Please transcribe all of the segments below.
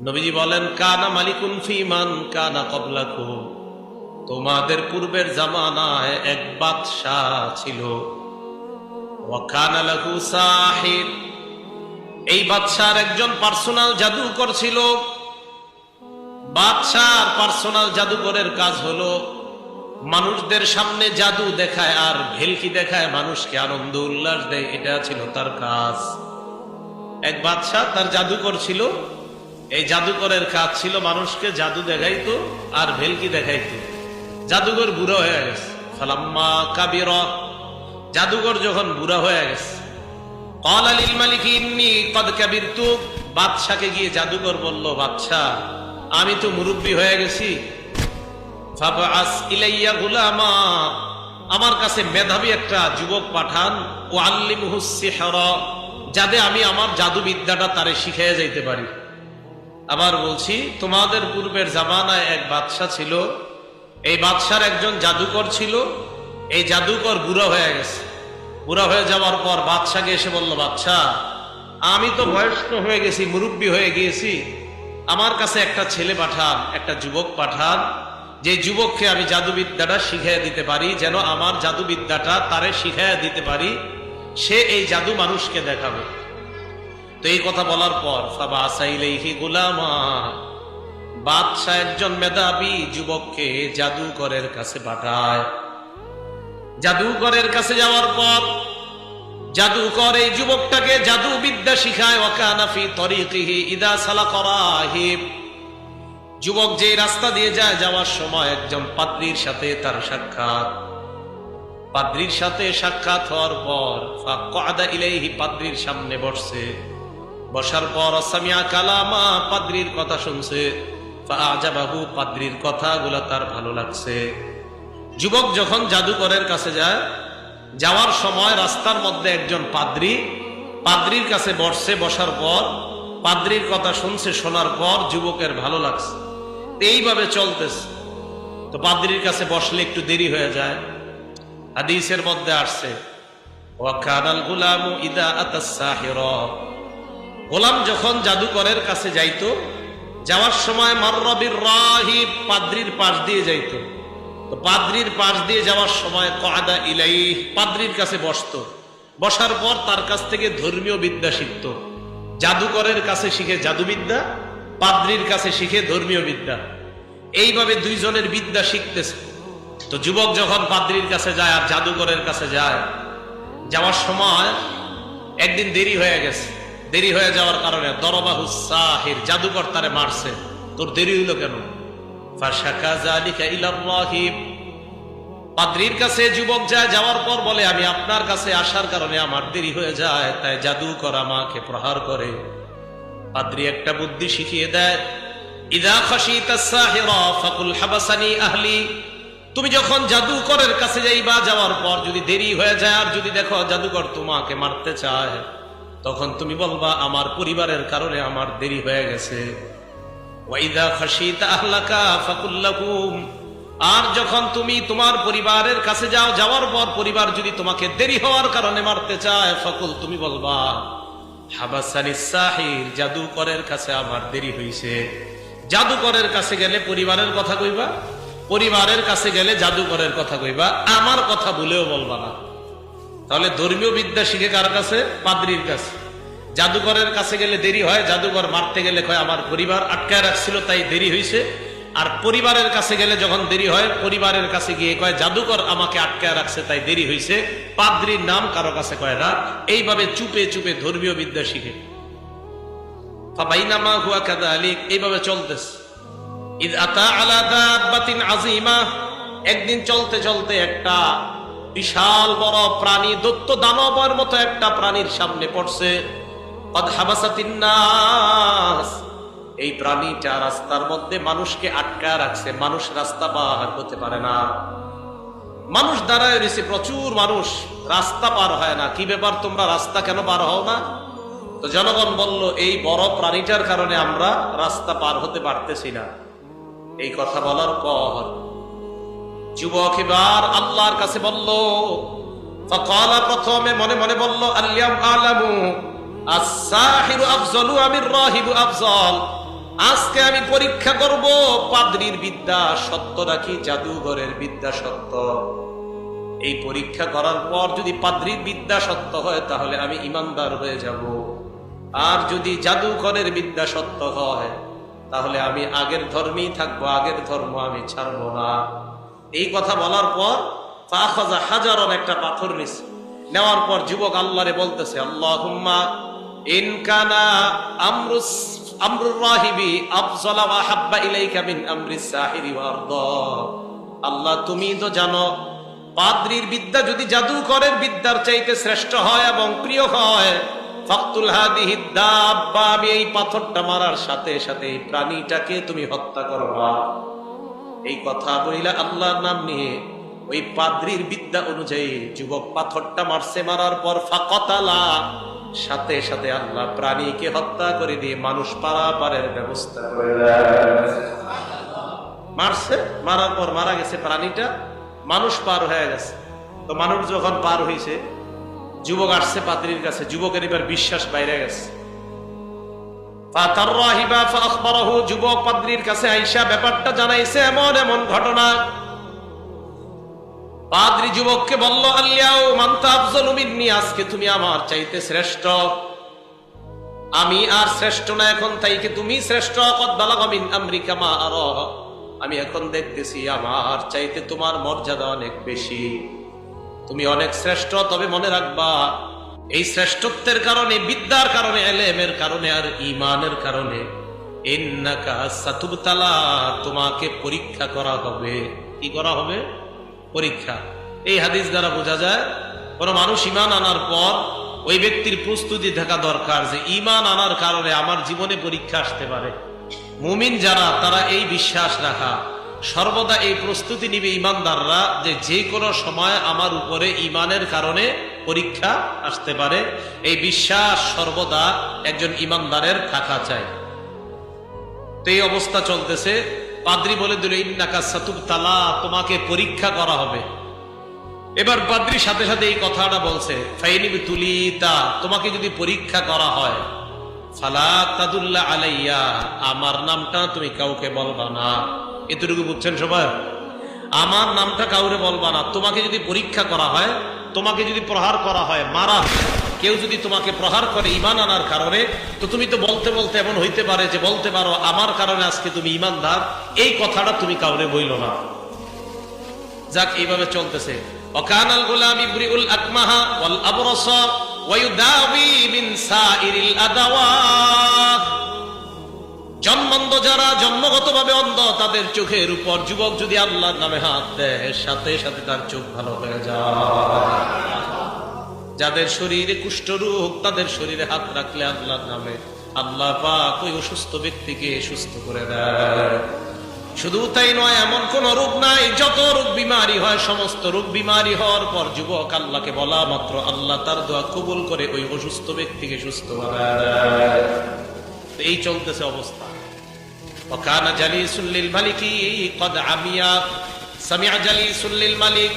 নবীজি বলেন, কানা মালিকুন ফি মান কানা ক্বাবলাকুম, তোমাদের পূর্বের জামানায় এক বাদশাহ ছিল। ওয়া কানা লাহু সাহির, এই বাদশার একজন পার্সোনাল জাদুকর ছিল। বাদশার পার্সোনাল জাদুকরের কাজ হলো মানুষদের সামনে জাদু দেখায় আর ভেলকি দেখায়, মানুষকে আনন্দ উল্লাস দেয়, এটা ছিল তার কাজ। এক বাদশাহ তার জাদুকর ছিল, এই জাদুকরের কাজ ছিল মানুষকে জাদু দেখাইতো আর ভেলকি দেখাইতো। জাদুকর বুড়া হয়ে গেছে। ফালাম্মা কাবিরা, জাদুকর যখন বুড়া হয়ে গেছে, ক্বালা লিল মালিকি ইন্নী ক্বাদ কাবিরতু, বাদশাকে গিয়ে জাদুকর বলল, বাদশাহ আমি তো মুরব্বী হয়ে গেছি, ফাবআস ইলাইয়া গুলামা, আমার কাছে মেধাবী একটা যুবক পাঠান, ওয়াল্লিমহুস সিহরা, যাতে আমি আমার জাদু বিদ্যাটা তারে শিখিয়ে যাইতে পারি। আবার বলছি, তোমাদের পূর্বের জামানায় এক বাদশা ছিল, এই বাদশার একজন জাদুকর ছিল, এই জাদুকর বুড়া হয়ে গেছে। বুড়া হয়ে যাওয়ার পর বাদশাকে এসে বলল, বাদশা আমি তো বয়স্ক হয়ে গেছি, মুরব্বী হয়ে গিয়েছি, আমার কাছে একটা ছেলে পাঠান, একটা যুবক পাঠান, যে যুবককে আমি জাদুবিদ্যাটা শিখিয়ে দিতে পারি, যেন আমার জাদুবিদ্যাটা তারে শিখিয়ে দিতে পারি, সে এই জাদু মানুষকে দেখাবে। তো এই কথা বলার পর ফাবাসা ইলাইহি গুলামা, বাদশাহ একজন মেধাবী যুবককে জাদুকরের কাছে পাঠায়। জাদুকরের কাছে যাওয়ার পর জাদুকর এই যুবকটাকে জাদু বিদ্যা শিখায়। ওয়া কানা ফি তরিকিহি ইদা সালাকা রাহিব, যুবক যে রাস্তা দিয়ে যায়, যাওয়ার সময় একজন পাদ্রীর সাথে তার সাক্ষাৎ। পাদ্রীর সাথে সাক্ষাৎ হওয়ার পর ফাকআদা ইলাইহি, পাদ্রীর সামনে বসছে। বসার পর সামিয়া কালামা, পাদ্রীর কথা শুনছে। ফাআজাবাহু, পাদ্রীর কথাগুলো তার ভালো লাগছে। যুবক যখন জাদুকরের কাছে যায়, যাওয়ার সময় রাস্তার মধ্যে একজন পাদ্রী পাদ্রীর কাছে বসছে। বসার পর পাদ্রীর কথা শুনছে, শোনার পর যুবকের ভালো লাগছে। এইভাবে চলতেছে। তো পাদ্রীর কাছে বসলে একটু দেরি হয়ে যায়। হাদিসের মধ্যে আসছে, ওয়া কানাল গুলামু ইদা আতাস সাহিরা, গোলাম যখন জাদুকরের কাছে যাইতো, যাওয়ার সময় মাররা বির রাহিব, পাদ্রীর পাশ দিয়ে যাইতো। তো পাদ্রীর পাশ দিয়ে যাওয়ার সময় ক্বাদা ইলাইহি, পাদ্রীর কাছে বসতো। বসার পর তার কাছ থেকে ধর্মীয় বিদ্যা শিখত। জাদুকরের কাছে শিখে জাদুবিদ্যা, পাদ্রীর কাছে শিখে ধর্মীয় বিদ্যা। এইভাবে দুইজনের বিদ্যা শিখতেছে। তো যুবক যখন পাদ্রীর কাছে যায় আর জাদুকরের কাছে যায়, যাওয়ার সময় একদিন দেরি হয়ে গেছে। দেরি হয়ে যাওয়ার কারণে দরবাহুস সাহির, জাদুকর তারে মারছে। তোর দেরি হইল কেন? ফাশাকা যালিকা ইলার রাহিব, পাদ্রীর কাছে যুবক যায়। যাওয়ার পর বলে, আমি আপনার কাছে আসার কারণে আমার দেরি হয়ে যায়, তাই জাদুকর আমাকে প্রহার করে। পাদ্রী একটা বুদ্ধি শিখিয়ে দেয়, ইদা খাশিতাস সাহিরা ফাকুল হাবাসানি আহলি, তুমি যখন জাদুকরের কাছে যাইবা, যাওয়ার পর যদি দেরি হয়ে যায় আর যদি দেখো জাদুকর তোমাকে মারতে চায়, তখন তুমি বলবা আমার পরিবারের কারণে আমার দেরি হয়ে গেছে। ওয়াইদা খাশিতা আহলাকা ফাকুল লাহুম, আর যখন তুমি তোমার পরিবারের কাছে যাও, যাওয়ার পর পরিবার যদি তোমাকে দেরি হওয়ার কারণে মারতে চায়, ফাকুল, তুমি বলবা হাবাসানিস সাহির, জাদুকরের কাছে আমার দেরি হইছে। জাদুকরের কাছে গেলে পরিবারের কথা কইবা, পরিবারের কাছে গেলে জাদুকরের কথা কইবা, আমার কথা ভুলেও বলবা না। তাহলে ধর্মীয় বিদ্যা শিখে কার কাছে? পাদ্রীর কাছে। জাদুকরের কাছে গেলে দেরি হয়, জাদুকর মারতে গেলে কয় আমার পরিবার আটকায় রাখছিল তাই দেরি হয়েছে। আর পরিবারের কাছে গেলে যখন দেরি হয়, পরিবারের কাছে গিয়ে কয় জাদুকর আমাকে আটকায় রাখছে তাই দেরি হয়েছে। পাদ্রীর নাম কারো কাছে কয় না। এইভাবে চুপে চুপে ধর্মীয় বিদ্যা শিখে। ফাবাইনামা হুয়া কাযালিক, এইভাবে চলতেছে। ইদ আতা আলা দাব্বাতিন আযীমা, একদিন চলতে চলতে একটা বিশাল বড় প্রাণী, দৈত্য দানবের মতো একটা প্রাণীর সামনে পড়ছে। কদ হাবাসাতিন নাস, এই প্রাণীটা রাস্তার মধ্যে মানুষকে আটকায় রাখছে, মানুষ রাস্তা পার হতে পারে না। মানুষ দাঁড়ায় রয়েছে, প্রচুর মানুষ, রাস্তা পার হয় না। কি ব্যাপার, তোমরা রাস্তা কেন পার হও না? তো জনগণ বলল, এই বড় প্রাণীটার কারণে আমরা রাস্তা পার হতে পারতেছি না। এই কথা বলার পর যুবক এবার আল্লাহর কাছে বলল, ফাকালা, প্রথমে মনে মনে বলল, আল্লাম আলামু আস-সাহিরু আফজালু আমির রাহিবু আফজাল, আজকে আমি পরীক্ষা করব পাদ্রীর বিদ্যা সত্য নাকি জাদুঘরের বিদ্যা সত্য। এই পরীক্ষা করার পর যদি পাদ্রীর বিদ্যা সত্য হয় তাহলে আমি ইমানদার হয়ে যাব, আর যদি জাদুঘরের বিদ্যা সত্য হয় তাহলে আমি আগের ধর্মেই থাকবো, আগের ধর্ম আমি ছাড়বো না। এই কথা বলার পর ফাখাযা হাজারন, একটা পাথর নিছে। নেওয়ার পর যুবক আল্লাহরে বলতেছে, আল্লাহুম্মা ইন কানা আমরুর রাহিবি আফযালা ওয়া হাব্বা ইলাইকা মিন আমরিস সাহিরি ওয়া আরদা। আল্লাহ, তুমি তো জানো পাদ্রীর বিদ্যা যদি জাদুকরের বিদ্যার চাইতে শ্রেষ্ঠ হয় এবং প্রিয় হয়, ফাকতুল হাদিহি দাব্বা, আমি এই পাথরটা মারার সাথে সাথে এই প্রাণীটাকে তুমি হত্যা করবা। এই কথা বলিলা আল্লাহর নাম নিয়ে ওই পাদ্রীর বিদ্যা অনুযায়ী যুবক পাথরটা মারছে। মারার পর ফাকাতালা, সাথে সাথে আল্লাহ প্রাণীকে হত্যা করে দিয়ে মানুষ পারাপারের ব্যবস্থা করে মারছে। মারার পর মারা গেছে প্রাণীটা, মানুষ পার হয়ে গেছে। তো মানুষ যখন পার হয়েছে, যুবক আসছে পাদ্রীর কাছে। যুবকের এবার বিশ্বাস বাইরে গেছে। যুবক পাদ্রীর কাছে আইসা ব্যাপারটা জানাইছে, এমন এমন ঘটনা। পাদ্রী যুবককে বলল, আল্লাহ আনতা আফযালু মিন্নী, আজকে তুমি আমার চাইতে শ্রেষ্ঠ, আমি আর শ্রেষ্ঠ না এখন তাইকে তুমি শ্রেষ্ঠ। কদ বালাগা মিন আমরিকা মা আরা, আমি এখন দেখতেছি আমার চাইতে তোমার মর্যাদা অনেক বেশি, তুমি অনেক শ্রেষ্ঠ। তবে মনে রাখবা, এই শ্রেষ্ঠত্বের কারণে, বিদ্যার কারণে, ইলমের কারণে আর ঈমানের কারণে ইন্নাকা সাতুবতালা, তোমাকে পরীক্ষা করা হবে। কি করা হবে? পরীক্ষা। এই হাদিস দ্বারা বোঝা যায় কোন মানুষ ঈমান আনার পর ওই ব্যক্তির প্রস্তুতি থাকা দরকার যে ঈমান আনার কারণে আমার জীবনে পরীক্ষা আসতে পারে। মুমিন যারা, তারা এই বিশ্বাস রাখা, সর্বদা এই প্রস্তুতি নিবে ঈমানদাররা যে যে কোনো সময় আমার উপরে ঈমানের কারণে পরীক্ষা আসতে পারে। এই বিশ্বাস সর্বদা একজন ঈমানদারের থাকা চাই। তো এই অবস্থা চলতেছে। পাদ্রী বলে দিল, ইন্নাকা সাতুবতালা, তোমাকে পরীক্ষা করা হবে। এবার পাদ্রী সাথে সাথে এই কথাটা বলছে, ফাইনি বিতুলিতা, তোমাকে যদি পরীক্ষা করা হয়, ফালা তাদুল্লা আলাইয়া, আমার নামটা তুমি কাউকে বলবা না। এতটুকু বুঝছেন সবাই? আমার নামটা কাউরে বলবা না। তোমাকে যদি পরীক্ষা করা হয়, তোমাকে যদি প্রহার করা হয়, মারা, কেউ যদি তোমাকে প্রহার করে ঈমান আনার কারণে, তো তুমি তো বলতে বলতে এমন হইতে পারে যে বলতে পারো আমার কারণে আজকে তুমি ঈমানদার, এই কথাটা তুমি কাউরে বইল না। যাক, এইভাবে চলতেছে। ওয়াকানাল গুলাম ইবরিউল আকমাহা ওয়াল আবরাসা ওয়া ইউদাবি মিন সাইরিল আদাওয়া, জন্মন্ধ যারা, জন্মগতভাবে অন্ধ, তাদের চোখের উপর যুবক যদি আল্লাহর নামে হাত দেয়, সাথে সাথে তার চোখ ভালো হয়ে যায়। যাদের শরীরে কুষ্ঠরোগ, তাদের শরীরে হাত রাখলে আল্লাহর নামে আল্লাহ পাক ওই অসুস্থ ব্যক্তিকে সুস্থ করে দেয়। শুধু তাই নয়, এমন কোন রোগ নাই, যত রোগ বিমারি হয়, সমস্ত রোগ বিমারি হওয়ার পর যুবক আল্লাহকে বলা মাত্র আল্লাহ তার দোয়া কবুল করে ওই অসুস্থ ব্যক্তিকে সুস্থ করে দেয়। এই চলতেছে অবস্থা। ওয়াকানা জালিসুল লিল মালিকি কদ আমিয়া সামিআ জালিসুল লিল মালিক,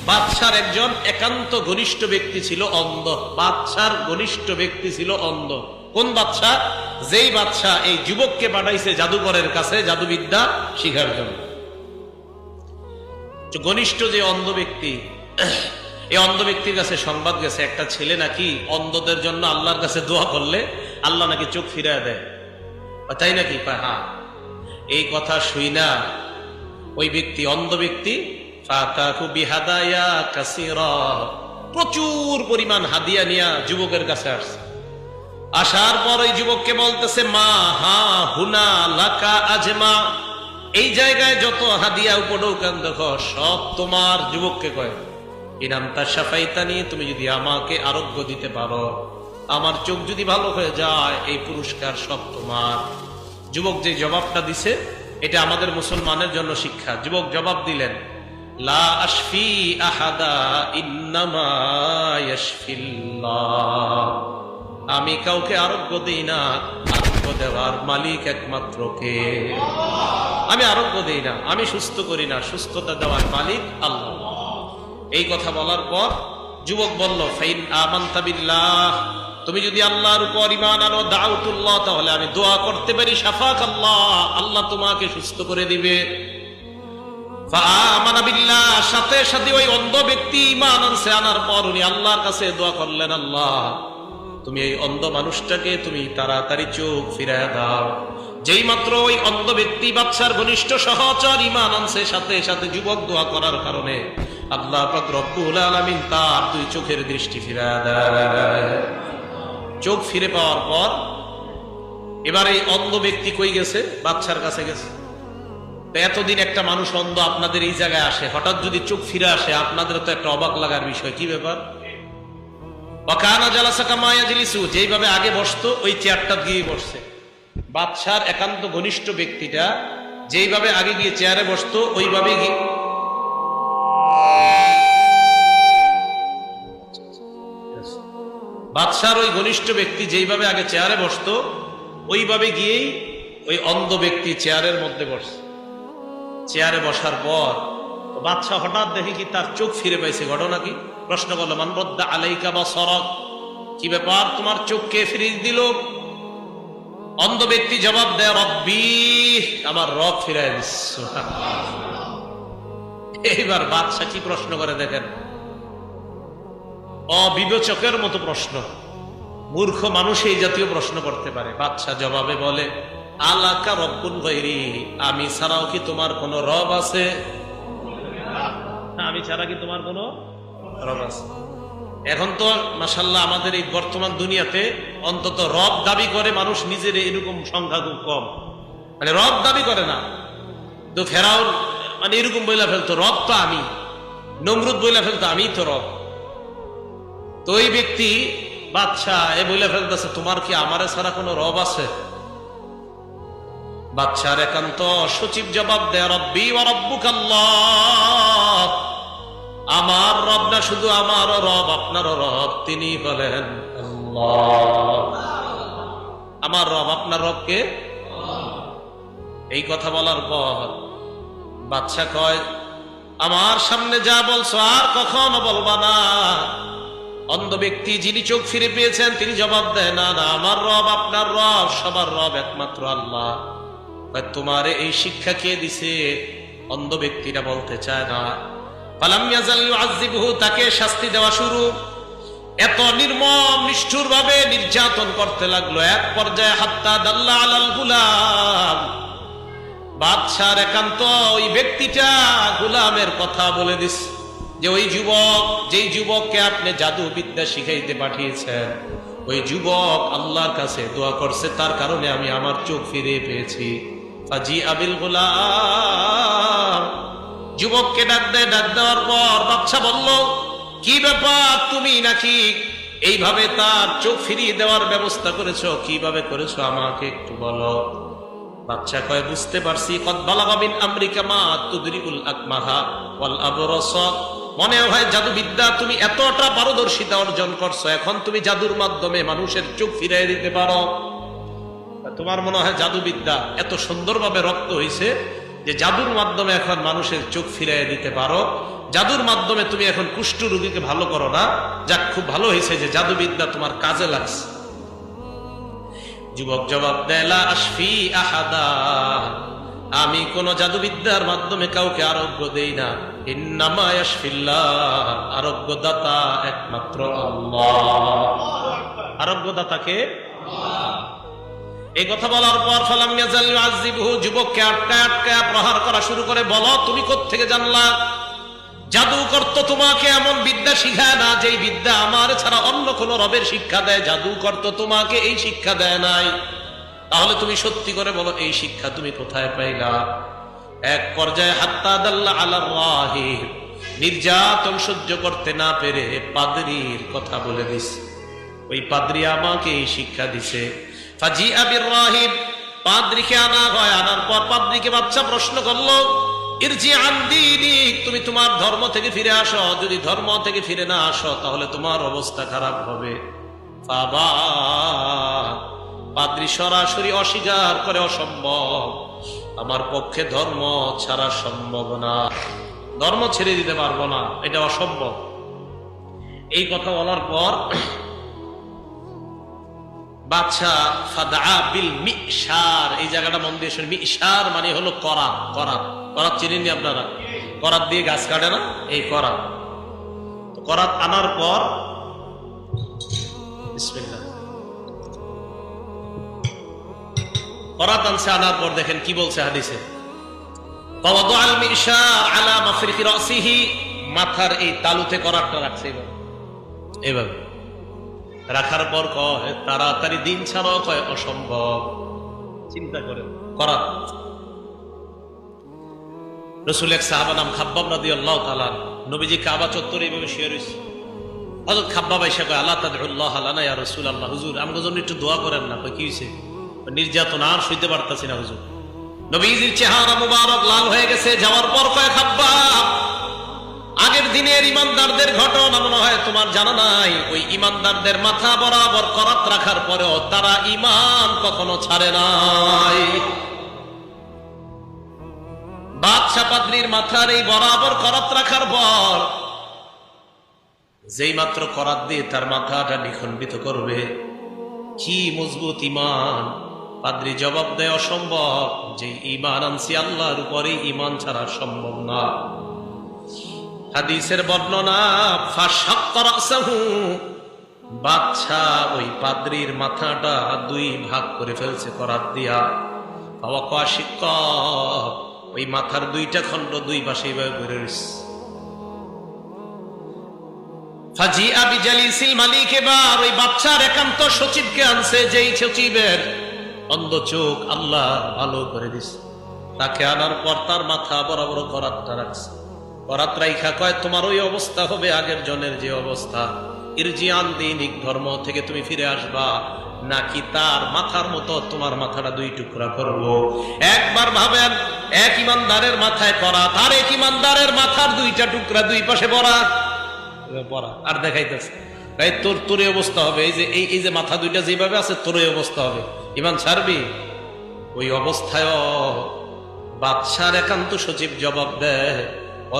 বাদশার একজন একান্ত ঘনিষ্ঠ ব্যক্তি ছিল অন্ধ। বাদশার ঘনিষ্ঠ ব্যক্তি ছিল অন্ধ। কোন বাদশা? যেই বাদশা এই যুবককে পাঠাইছে জাদুকরের কাছে জাদুবিদ্যা শিখার জন্য। ঘনিষ্ঠ যে অন্ধ ব্যক্তি, এই অন্ধ ব্যক্তির কাছে সংবাদ গেছে একটা ছেলে নাকি অন্ধদের জন্য আল্লাহর কাছে দোয়া করলে আল্লাহ নাকি চোখ ফিরিয়ে দেয়। তাই নাকি? হ্যাঁ। এই কথা শুই না ওই ব্যক্তি, অন্ধ ব্যক্তি, প্রচুর পরিমাণ হাদিয়া নিয়া যুবকের কাছে আসছে। আসার পর ওই যুবককে বলতেছে, মা হা হুনা লাকা আজমা, এই জায়গায় যত হাদিয়া উপঢৌকন দেখো সব তোমার। যুবককে কয়, ইনামতা শাফাইতানি, তুমি যদি আমাকে আরোগ্য দিতে পারো, আমার চোখ যদি ভালো হয়ে যায়, এই পুরস্কার সব তোমার। যুবক যে জবাবটা দিছে, এটা আমাদের মুসলমানের জন্য শিক্ষা। যুবক জবাব দিলেন, লা আশফি আহাদা ইন্নামা ইয়াশফিল্লাহ, আমি কাউকে আরোগ্য দেই না, আরোগ্য দেওয়ার মালিক একমাত্র কে? আমি আরোগ্য দেই না, আমি সুস্থ করি না, সুস্থতা দেওয়ার মালিক আল্লাহ। এই কথা বলার পর যুবক বলল, ফাইন আমানতা বিল্লাহ তুমি যদি আল্লাহর উপর ঈমান আনো, দাউতুল্লাহ, তাহলে আমি দোয়া করতে পারি, শাফাক আল্লাহ, আল্লাহ তোমাকে সুস্থ করে দিবে। ফাআমানা বিল্লাহ, সাথে সাথে ওই অন্ধ ব্যক্তি ঈমান আনছে, আনার পর উনি আল্লাহর কাছে দোয়া করলেন, আল্লাহ তুমি এই অন্ধ মানুষটাকে তুমি তাড়াতাড়ি চোখ ফিরায় দাও। যেই মাত্র ওই অন্ধ ব্যক্তি বাদশার ঘনিষ্ঠ সহচর ঈমান আনছে, সাথে সাথে যুবক দোয়া করার কারণে আল্লাহ পাক রব্বুল আলামিন তার দুই চোখের দৃষ্টি ফিরায় দেয়। চোখ ফিরে পাওয়ার পর এবার এই অন্ধ ব্যক্তি কই গেছে? বাদশার কাছে গেছে। তো এতদিন একটা মানুষ অন্ধ আপনাদের এই জায়গায় আসে, হঠাৎ যদি চোখ ফিরে আসে, আপনাদের তো একটা অবাক লাগার বিষয়। কি ব্যাপার? ওয়াকানা জালাসা কামা ইয়াজলিসু, যেইভাবে আগে বসতো ওই চেয়ারটা গিয়ে বসছে। বাদশার একান্ত ঘনিষ্ঠ ব্যক্তিটা যেইভাবে আগে গিয়ে চেয়ারে বসতো ওইভাবে গিয়ে বাদশার ওই ঘনিষ্ঠ ব্যক্তি যেইভাবে আগে চেয়ারে বসতো ওইভাবে গিয়েই ওই অন্ধ ব্যক্তি চেয়ারের মধ্যে বসছে। চেয়ারে বসার পর বাদশা হঠাৎ দেখে কি তার চোখ ফিরে পাইছে। ঘটনা কি? প্রশ্ন করলো, মান রদ্দা আলাইকা বাসারাক, কি ব্যাপার, তোমার চোখ কে ফিরিয়ে দিল? অন্ধ ব্যক্তি জবাব দেয়, রব্বি, আমার রব ফিরাই দিচ্ছে। এইবার বাদশা কি প্রশ্ন করে দেখেন, অবিবেচকের মতো প্রশ্ন। মূর্খ মানুষ এই জাতীয় প্রশ্ন করতে পারে। বাদশা জবাবে বলে, আলাকা রব্বুন গায়রি, আমি ছাড়াও কি তোমার কোনো রব আছে? আমি ছাড়া কি তোমার কোনো রব আছে? এখন তো মাশাআল্লাহ আমাদের এই বর্তমান দুনিয়াতে অন্তত রব দাবি করে মানুষ নিজের এরকম সংখ্যা খুব কম, মানে রব দাবি করে না। তো ফেরাউন মানে এরকম বইলা ফেলতো, রব তো আমি। নমরুদ বইলা ফেলতো, আমি তো রব। তো ওই ব্যক্তি বাদশাহ এ বইলা ফেলতেছে, তোমার কি আমারে ছাড়া কোনো রব আছে? বাদশার একান্ত সচিব জবাব দেয়, রব্বি ওয়া রব্বুকাল্লাহ, আমার রব না শুধু আমারও রব, আপনারও রব। তিনি বলেন, আল্লাহ, আমার রব, আপনার রবকে? এই কথা বলার পর বাদশা কয়, আমার সামনে যা বলছো আর কখনো বলবা না। অন্ধ ব্যক্তি যিনি চোখ ফিরে পেয়েছেন তিনি জবাব দেয়, না না, আমার রব, আপনার রব, সবার রব একমাত্র আল্লাহ। তোমার এই শিক্ষা কে দিছে? অন্ধ ব্যক্তিরা বলতে চায় না। ফালাম ইয়াজাল ইউআযিবুহু, তাকে শাস্তি দেওয়া শুরু। এত নির্মম নিষ্ঠুর ভাবে নির্যাতন করতে লাগলো। এক পর্যায়ে হাত্তা দাল্লা আলাল গুলাম, বাদশার একান্ত ওই ব্যক্তিটা গোলামের কথা বলে দিস যে ওই যুবক, যেই যুবককে আপনি জাদু বিদ্যা শিখাইতে পাঠিয়েছেন, ওই যুবক আল্লাহর কাছে দোয়া করছে, তার কারণে আমি আমার চোখ ফিরে পেয়েছি। ফাজি আবিল গোলাম, যুবককে ডাক দেয়। ডাক দেওয়ার পর বাদশা বলল, কি ব্যাপার, তুমি নাকি এইভাবে তার চোখ ফিরিয়ে দেওয়ার ব্যবস্থা করেছো? কিভাবে করেছো আমাকে একটু বলো। বাদশা কয়, বুঝতে পারছি, কদ বালাগা মিন আমরিকা মা তুদরিকুল আকমাহা ওয়াল আবরাস, মনে হয় জাদুবিদ্যা তুমি এতটা পারদর্শিতা অর্জন করছো, এখন তুমি জাদুর মাধ্যমে মানুষের চোখ ফিরিয়ে দিতে পারো। তোমার মনে হয় জাদুবিদ্যা এত সুন্দরভাবে রপ্ত হয়েছে যে জাদুর মাধ্যমে এখন মানুষের চোখ ফিরিয়ে দিতে পারো। জাদুর মাধ্যমে তুমি এখন কুষ্ঠ রোগীকে ভালো করো না। যাক, খুব ভালো হয়েছে যে জাদুবিদ্যা তোমার কাজে লাগছে। যুবক জবাব দেয়, লা আশফি আহাদা, আমি কোন জাদুবিদ্যার মাধ্যমে কাউকে আরোগ্য দেই না। ইন্নামা ইয়াশফিল্লাহ, আরোগ্যদাতা একমাত্র আল্লাহ। আরোগ্যদাতাকে এই কথা বলার পর ফালাম ইয়াজাল ইউআযিবুহু, যুবককে আটকায় আটকায় প্রহার করা শুরু করে। বলো, তুমি কোত্থেকে জানলা? জাদুকর তো তোমাকে এমন বিদ্যা শিখায় না যেই বিদ্যা আমার ছাড়া অন্য কোন রবের শিক্ষা দেয়। জাদুকর তো তোমাকে এই শিক্ষা দেয় নাই। তাহলে তুমি সত্যি করে বলো, এই শিক্ষা তুমি কোথায় পাইলা? এক পর্যায়ে হাত্তা দাল্লা আলার রাহিব, নির্যাতন সহ্য করতে না পেরে পাদ্রীর কথা বলে দিস। ওই পাদ্রী আমাকে এই শিক্ষা দিছে। ফাজি আবির রাহিব, পাদ্রীকে আনা হয়। আনার পর পাদ্রীকে বাদশা প্রশ্ন করলো, ইরজি আন দীনিক, তুমি তোমার ধর্ম থেকে ফিরে আসো। যদি ধর্ম থেকে ফিরে না আসো তাহলে তোমার অবস্থা খারাপ হবে। বাবা, পাদ্রী সরাসরি অস্বীকার করে, অসম্ভব, আমার পক্ষে ধর্ম ছাড়া সম্ভব না, ধর্ম ছেড়ে দিতে পারবো না, এটা অসম্ভব। এই কথা বলার পর বাদশা ফাদা বিল মিশার, এই জায়গাটা মন দিয়ে শুনে, মিশার মানে হলো করাত। করাত, করাত চিনেননি আপনারা? করাত দিয়ে গাছ কাটে না, এই করাত। করাত আনার পর বিসমিল্লাহ, করাত আনছে, আনার পর দেখেন কি বলছে হাদিসে, ফাওয়াদাল মিশার আলা মাফরিকি রাসিহি, মাথার এই তালুতে করাতটা রাখছে এইভাবে রাখার পর কয় তাড়াতাড়ি দিন ছাড়াও কয় অসম্ভব। চিন্তা করেন, করাত। রাসূল এক সাহাবা নাম খাব্বাব রাদিয়াল্লাহু তাআলা, নবীজি কাবা চত্বরে এইভাবে শুয়ে রয়েছে। হযরত খাব্বাব এসে কয় আল্লাহ তাদউল্লাহ লানা ইয়া রাসূলুল্লাহ, হুজুর আমাদের জন্য একটু দোয়া করেন না। কয় কি হইছে? নির্যাতন আর সইতে পারতাছি না হুজুর। নবীজির চেহারা মুবারক লাল হয়ে গেছে। যাওয়ার পর কয় খাব্বাব, আগের দিনের ইমানদারদের ঘটনা মনে হয় তোমার জানা নাই। ওই ইমানদারদের মাথা বরাবর করাত রাখার পরেও তারা ঈমান কখনো ছাড়ে নাই। বাদশা পাদ্রীর মাথার এই বরাবর করাত রাখার পর যেই মাত্র করাত দিয়ে তার মাথাটা নিখণ্ডিত করবে, কি মজবুত ঈমান। পাদ্রী জবাব দেয় অসম্ভব, যে ঈমান আনছি আল্লাহর উপরে ঈমান ছাড়া সম্ভব না। হাদিসের বর্ণনা, ফাশাক্কা রাসাহু, বাদশা ওই পাদ্রীর মাথাটা দুই ভাগ করে ফেলছে করাত দিয়া। ফাওয়াকা শিক্কা, ওই মাথার দুইটা খণ্ড দুই পাশে এইভাবে ঘুরে রয়েছে। ফাজিআ বিজালিসিল মালিক, এবার ওই বাদশার একান্ত সচিবকে আনছে, যেই সচিবের অন্ধ চোখ আল্লাহ ভালো করে দিছে। তাকে আনার পর তার মাথা বরাবর করাতটা রাখছে। করাত রাইখা কয় তোমার ওই অবস্থা হবে আগের জনের যে অবস্থা। ইরজিআন দীনিক, ধর্ম থেকে তুমি ফিরে আসবা, নাকি তার মাথার মতো তোমার মাথাটা দুই টুকরা করব। একবার ভাবেন, এক ইমানদারের মাথায় করাত, আর এক ইমানদারের মাথার দুইটা টুকরা দুই পাশে বড়া আর দেখাইতেছে। তোর তোর অবস্থা হবে, এই যে মাথা দুইটা যেভাবে আছে তোর অবস্থা হবে। ইমান ছাড়বি? ওই অবস্থায় বাদশার একান্ত সচিব জবাব দেয়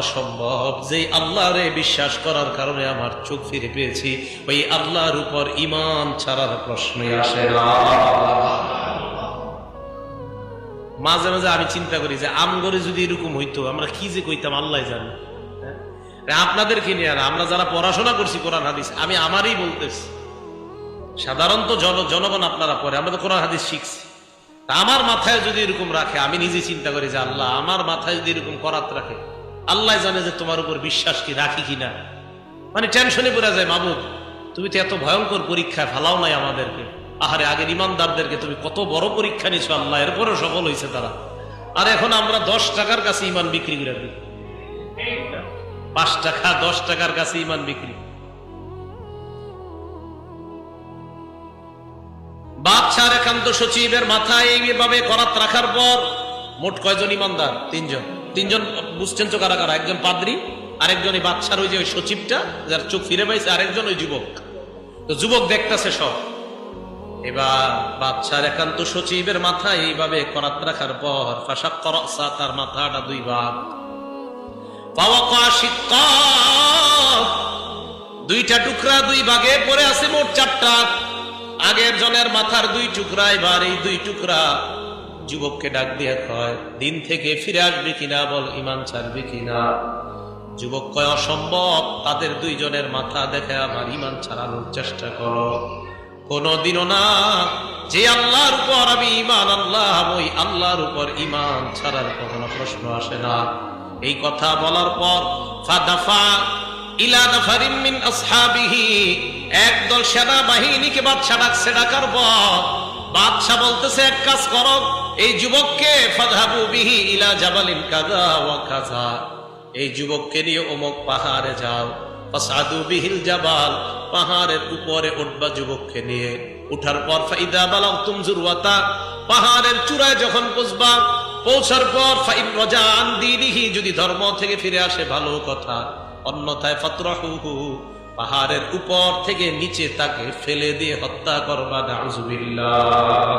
অসম্ভব, যে আল্লাহরে বিশ্বাস করার কারণে আমার চোখ ফিরে পেয়েছি, ওই আল্লাহর উপর ঈমান ছাড়ার প্রশ্নই আসে না। মাঝে মাঝে আমি চিন্তা করি যে আমগরে যদি এরকম হইতো আমরা কি যে কইতাম আল্লাহ জানে। আপনাদেরকে নিয়ে না, আমরা যারা পড়াশোনা করছি কোরআন হাদিস, আমি আমারই বলতেছি, সাধারণত জনগণ আপনারা পড়ে, আমরা তো কোরআন হাদিস শিখছি। আমার মাথায় যদি এরকম রাখে, আমি নিজে চিন্তা করি যে আল্লাহ আমার মাথায় যদি এরকম করাত রাখে, আল্লাহ জানে যে তোমার উপর বিশ্বাস কি রাখি কিনা। মানে টেনশনে পড়ে যায়, মাবুদ তুমি তো এত ভয়ঙ্কর পরীক্ষায় ফালাও নাই আমাদেরকে। আহারে, আগের ইমানদারদেরকে তুমি কত বড় পরীক্ষা নিছো আল্লাহ, এরপরেও সফল হয়েছে তারা। আর এখন আমরা 10 টাকার কাছে ইমান বিক্রি করে দিই, 5 টাকা 10 টাকার কাছে ইমান বিক্রি। বাদশার একান্ত সচিবের মাথায় এইভাবে করাত রাখার পর মোট কয়জন ইমানদার? 3জন। বুঝছেন তো কারা কারা? একজন পাদ্রী, আরেকজন এই বাদশার ওই যে ওই সচিবটা যার চোখ ফিরে পাইছে, আরেকজন ওই যুবক। তো যুবক দেখতেছে সব। এবার বাদশার একান্ত সচিবের মাথায় এইভাবে করাত রাখার পর ফাশাক্কা রাসা, তার মাথাটা দুই ভাগ। ফাওয়াকা শিক্কা, দুইটা টুকরা দুই ভাগে পড়ে আছে, মোট 4টা। আগের জনের মাথার দুই টুকরা, এবার এই দুই টুকরা। যুবককে ডাক দিয়ে কয় দিন থেকে ফিরে আসবে কিনা, বল ঈমান ছাড়বে কিনা। যুবক কয় অসম্ভব, তাদের দুইজনের মাথা দেখে আমার ঈমান ছাড়ানোর চেষ্টা করো। কোনদিনও না, যে আল্লাহর উপর আমি ঈমান আনলাম, ওই আল্লাহর উপর ঈমান ছাড়ার কখনো প্রশ্ন আসে না। এই কথা বলার পর ফাদাফা ইলা নাফারিন মিন আসহাবিহি, একদল সেনাবাহিনীকে বাদশা ডাকছে। ডাকার পর বাদশা বলতেছে এক কাজ করো, এই যুবককে ফাযহাবু বিহি ইলা জাবালিন কাযা ওয়া কাযা, এই যুবককে নিয়ে অমুক পাহাড়ে যাও। ফাসআদু বিহিল জাবাল, পাহাড়ের উপরে উঠবা যুবককে নিয়ে। উঠার পর ফাইদা বালাগতুম যুরওয়াতা, পাহাড়ের চূড়ায় যখন পৌঁছবা, পৌঁছার পর ফাইন রাজা আন দীনিহি, যদি ধর্ম থেকে ফিরে আসে ভালো কথা, অন্যথায় ফাতরাহুহু, পাহাড়ের উপর থেকে নিচে তাকে ফেলে দিয়ে হত্যা করবা। নাউযুবিল্লাহ।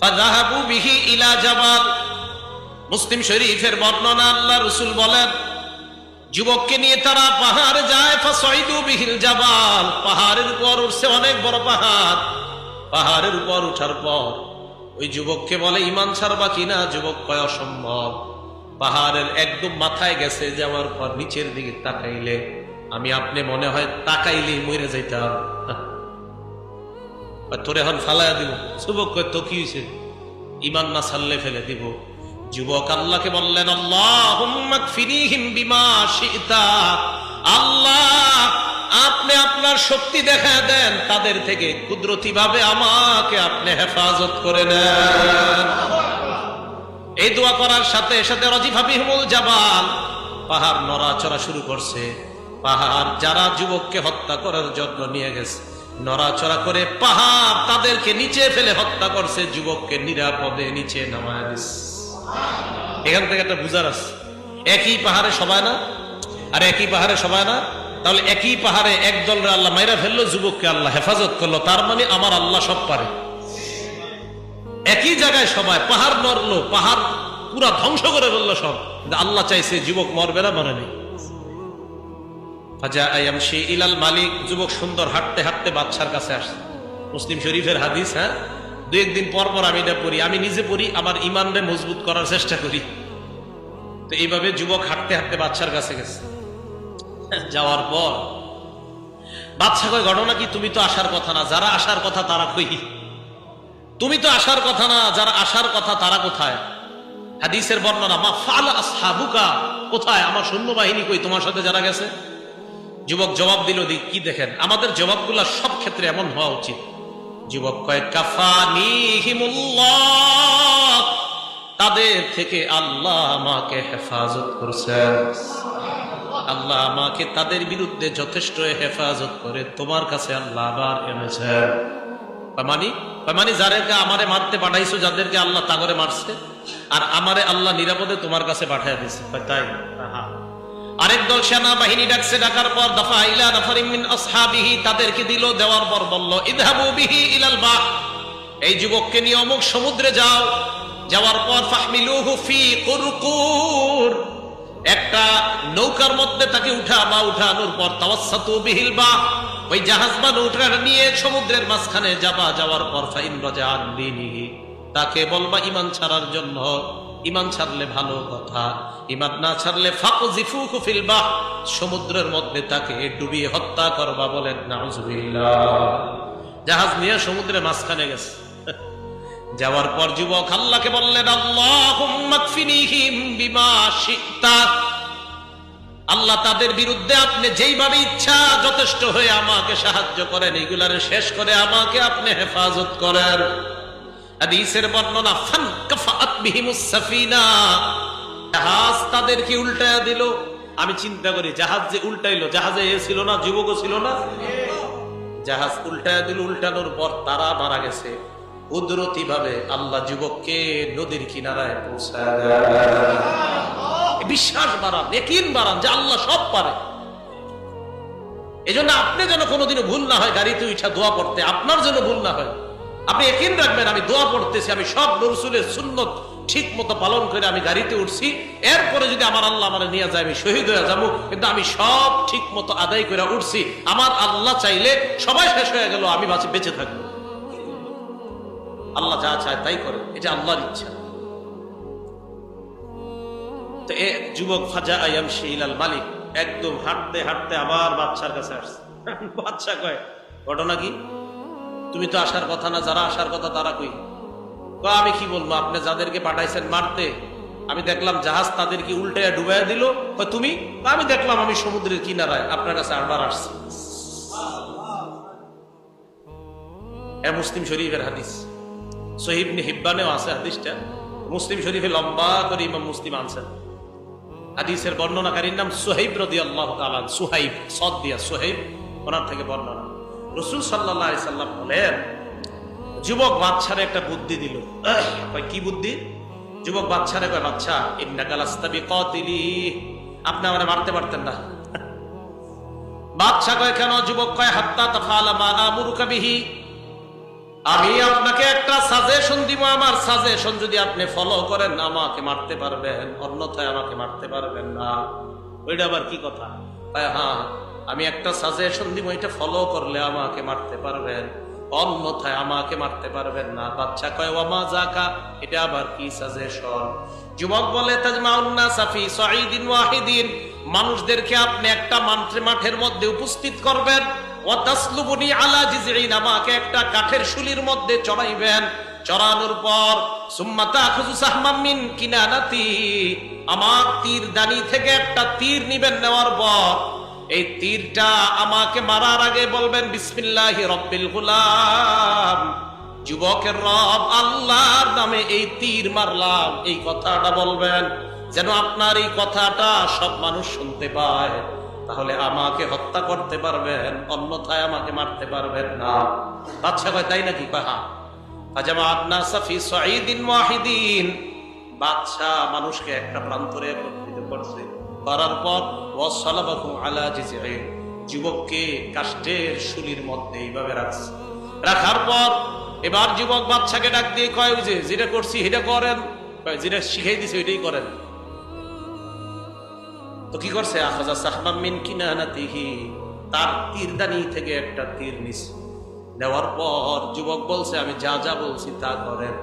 ফাযহাবু বিহি ইলা জাবাল, মুসলিম শরীফের বর্ণনা, আল্লাহ রাসূল বলেন যুবককে নিয়ে তারা পাহাড়ে যায়। ফাসাইদু বিহিল জাবাল, পাহাড়ের উপর উঠছে, অনেক বড় পাহাড়। পাহাড়ের উপর উঠার পর ওই যুবককে বলে, ঈমান ছাড়বা কিনা? যুবক কয়, অসম্ভব। পাহাড়ের একদম মাথায় গেছে, যাওয়ার পর নিচের দিকে তাকাইলে আমি আপনি মনে হয় তাকাইলেই মরে যাইতাম। তোরে এখন ফালাইয়া দিব। যুবক কয়, তো কি হয়েছে? ঈমান না ছাড়লে ফেলে দিব। যুবক আল্লাহকে বললেন, আল্লাহুম্মা কফিনিহিম বিমা শি'তা, আল্লাহ আপনি আপনার শক্তি দেখা দেন, তাদের থেকে কুদরতি ভাবে আমাকে আপনি হেফাজত করে নেন। এই দোয়া করার সাথে সাথে রাজিফা বিহিমুল জাবাল, পাহাড় নড়াচড়া শুরু করছে। পাহাড় যারা যুবককে হত্যা করার জন্য নিয়ে গেছে, নড়াচড়া করে পাহাড় তাদেরকে নিচে ফেলে হত্যা করছে, যুবককে নিরাপদে নিচে নামায় দিচ্ছে। এখান থেকে একটা বুঝার আছে, একই পাহাড়ে সবাই না, আর একই পাহাড়ে সবাই না। তাহলে একই পাহাড়ে একদল আল্লাহ মাইরা ফেললো, যুবককে আল্লাহ হেফাজত করলো, তার মানে আমার আল্লাহ সব পারে। একই জায়গায় সবাই, পাহাড় নড়লো, পাহাড় পুরা ধ্বংস করে ফেললো সব, আল্লাহ চাইছে যুবক মরবে না, মরে নেই। ইলাল মালিক, যুবক সুন্দর হাঁটতে হাঁটতে বাদশার কাছে আসছে। মুসলিম শরীফের হাদিস। হ্যাঁ, দু একদিন পর পর আমি এটা পড়ি, আমি নিজে পড়ি, আমার ইমানরে মজবুত করার চেষ্টা করি। তো এইভাবে যুবক হাঁটতে হাঁটতে বাদশার কাছে গেছে। যাওয়ার পর বাদশা কয়, ঘটনা কি? তুমি তো আসার কথা না, যারা আসার কথা তারা কই? তুমি তো আসার কথা না, যারা আসার কথা তারা কোথায়? হাদিসের বর্ণনা, মা ফাআলা আসহাবুকা, কোথায় আমার সৈন্যবাহিনী কই, তোমার সাথে যারা গেছে? যুবক জবাব দিল, কি দেখেন আমাদের জবাবগুলো সব ক্ষেত্রে এমন হওয়া উচিত। যুবক কয়, কাফানিহিমুল্লাহ, তাদের থেকে আল্লাহ আমাকে হেফাজত করছেন। আল্লাহ আমাকে তাদের বিরুদ্ধে যথেষ্ট হেফাজত করে তোমার কাছে আল্লাহ আবার এনেছেন। মানে যাদেরকে আমারে মারতে পাঠাইছো, যাদেরকে আল্লাহ তাগরে মারছে, আর আমারে আল্লাহ নিরাপদে তোমার কাছে পাঠিয়ে দিয়েছে। তাই আরেক দল সেনাবাহিনী ডাকছে, ডাকার পর দফা ইলা নাফারিম মিন আসহাবিহি, তাদেরকে দিল, দেওয়ার পর বলল, ইযহাবু বিহি ইলাল বাহ, এই যুবককে নিয়ে অমুক সমুদ্রে যাও। যাওয়ার পর ফাহমিলুহু ফি কুরকুর, একটা নৌকার মধ্যে তাকে উঠানোর পর তাওয়াসসাতু বিহিল বাহ, ওই জাহাজ বা নৌকাটা নিয়ে সমুদ্রের মাঝখানে যাবা। যাওয়ার পর ফাইন রাজা আন দীনিহি, তাকে বলবা ঈমান ছাড়ার জন্য। ঈমান ছাড়লে ভালো কথা, ঈমান না ছাড়লে ফাকযিফুহু ফিল বাহ, সমুদ্রের মধ্যে তাকে ডুবিয়ে হত্যা করবা। বলেন নাউযুবিল্লাহ। জাহাজ নিয়ে সমুদ্রের মাঝখানে গেছে। যাওয়ার পর যুবক আল্লাহকে বললেন, আল্লাহুম্মা কফিনিহিম বিমা শি'তা, আল্লাহ তাদের বিরুদ্ধে আপনি যেইভাবে ইচ্ছা যথেষ্ট হয়ে আমাকে সাহায্য করেন, এইগুলারে শেষ করে আমাকে আপনি হেফাজত করেন। হাদিসের বর্ণনা, ফানকাফাআত বিহিমুস সাফিনা, জাহাজ তাদেরকে উল্টায়া দিল। আমি চিন্তা করি, জাহাজ যে উল্টাইলো, জাহাজে এ ছিল না, যুবকও ছিল না, জাহাজ উল্টায়া দিল। উল্টানোর পর তারা মারা গেছে। কুদরতি ভাবে আল্লাহ যুবককে নদীর কিনারায় পৌঁছায় দেয়। বিশ্বাস বাড়ান, ইয়াকিন বাড়ান যে আল্লাহ সব পারে। এজন্য আপনি যেন কোনোদিনও ভুল না হয় গাড়িতে উঠা দোয়া পড়তে, আপনার যেন ভুল না হয়। আপনি ইয়াকিন রাখবেন, আমি দোয়া পড়তেছি, আমি সব রাসূলের সুন্নত ঠিক মতো পালন করে আমি গাড়িতে উঠছি, এরপরে যদি আমার আল্লাহ আমার নিয়ে যায় আমি শহীদ হয়ে যাবো, কিন্তু আমি সব ঠিক মতো আদায় করে উঠছি। আমার আল্লাহ চাইলে সবাই শেষ হয়ে গেল, আমি বেঁচে থাকবো। আল্লাহ যা চায় তাই করে, এটা আল্লাহর ইচ্ছা। তো এ যুবক ফাজা ইয়ামশি ইলাল মালিক, একদম হাঁটতে হাঁটতে আবার বাদশার কাছে আসছে। বাদশা কয়, ঘটনা কি? তুমি তো আসার কথা না, যারা আসার কথা তারা কই? আমি কি বলবো, আপনি যাদেরকে পাঠাইছেন মারতে, আমি দেখলাম জাহাজ তাদেরকে উল্টাইয়া ডুবাইয়া দিল। তুমি? আমি দেখলাম আমি সমুদ্রের কিনারায় আপনার কাছে আবার আসছি। মুসলিম শরীফের হাদিস, সহিহ ইবনে হিব্বানেও আছে হাদিসটা, মুসলিম শরীফে লম্বা করে ইমাম মুসলিম আনছেন। হাদিসের বর্ণনাকারীর নাম সুহাইব রাদিয়াল্লাহু তাআলা, সুহাইব সদ দিয়া সুহাইব, ওনার থেকে বর্ণনা। রাসূল সাল্লাল্লাহু আলাইহি সাল্লাম বলেন, যুবক বাদশারে একটা বুদ্ধি দিল। কি বুদ্ধি? যুবক বাদশারে কয়, বাদশা ইন্নাকা লাস্তা বিকাতিলি, আপনি আমারে মারতে পারতেন না। বাদশা কয়, কেন? যুবক কয়, হাত্তা তাফআলা মা আমুরুকা বিহি, আমি আপনাকে একটা সাজেশন দিব, আমার সাজেশন যদি আপনি ফলো করেন আমাকে মারতে পারবেন, অন্যথায় আমাকে মারতে পারবেন না। ওইটা আবার কি কথা? হ্যাঁ, আমি একটা সাজেশন দিব, এটা ফলো করলে আমাকে মারতে পারবেন। অন্যথায় আমাকে মারতে পারবেন না। বাচ্চা কয় ওয়ামা যাকা, এটা আবার কি সাজেশন? যুবক বলে তাজমাউন নাসা ফি সাঈদিন ওয়াহিদিন, মানুষদেরকে আপনি একটা মাঠের মধ্যে উপস্থিত করবেন, ওয়া তাসলুবুনি আলা জিজঈন, আমাকে একটা কাঠের শুলির মধ্যে চড়াইবেন, চড়ানোর পর সুম্মা তাখুযু সাহমান মিন কিনানাতি, আমার তীর দানি থেকে একটা তীর নিবেন, নেওয়ার পর এই তীরটা আমাকে মারার আগে বলবেন বিসমিল্লাহি রাব্বিল গুলাম, যুবকের রব আল্লাহর নামে এই তীর মারলাম, এই কথাটা বলবেন, যেন আপনার এই কথাটা সব মানুষ শুনতে পায়। তাহলে আমাকে হত্যা করতে পারবেন, অন্যথায় আমাকে মারতে পারবেন না। বাদশা কয় তাই নাকি? হ্যাঁ। ফাজামাআন নাসা ফি সাঈদিন ওয়াহিদিন, বাদশা মানুষকে একটা প্রান্তরে একত্রিত করছে, করার পর ওয়াসালাবাহু আলা জিজঈন, যুবককে কাষ্ঠের শুলির মধ্যে এইভাবে রাখছে। রাখার পর এবার যুবক বাদশাকে ডাক দিয়ে কয়, যে যেটা করছি সেটা করেন, যেটা শিখাই দিছে ওইটাই করেন। তো কি করছে? আখাযা সাহমান মিন কিনানাতিহি, তার তীরদানি থেকে একটা তীর নিছে, নেওয়ার পর যুবক বলছে আমি যা যা বলছি তা করেন।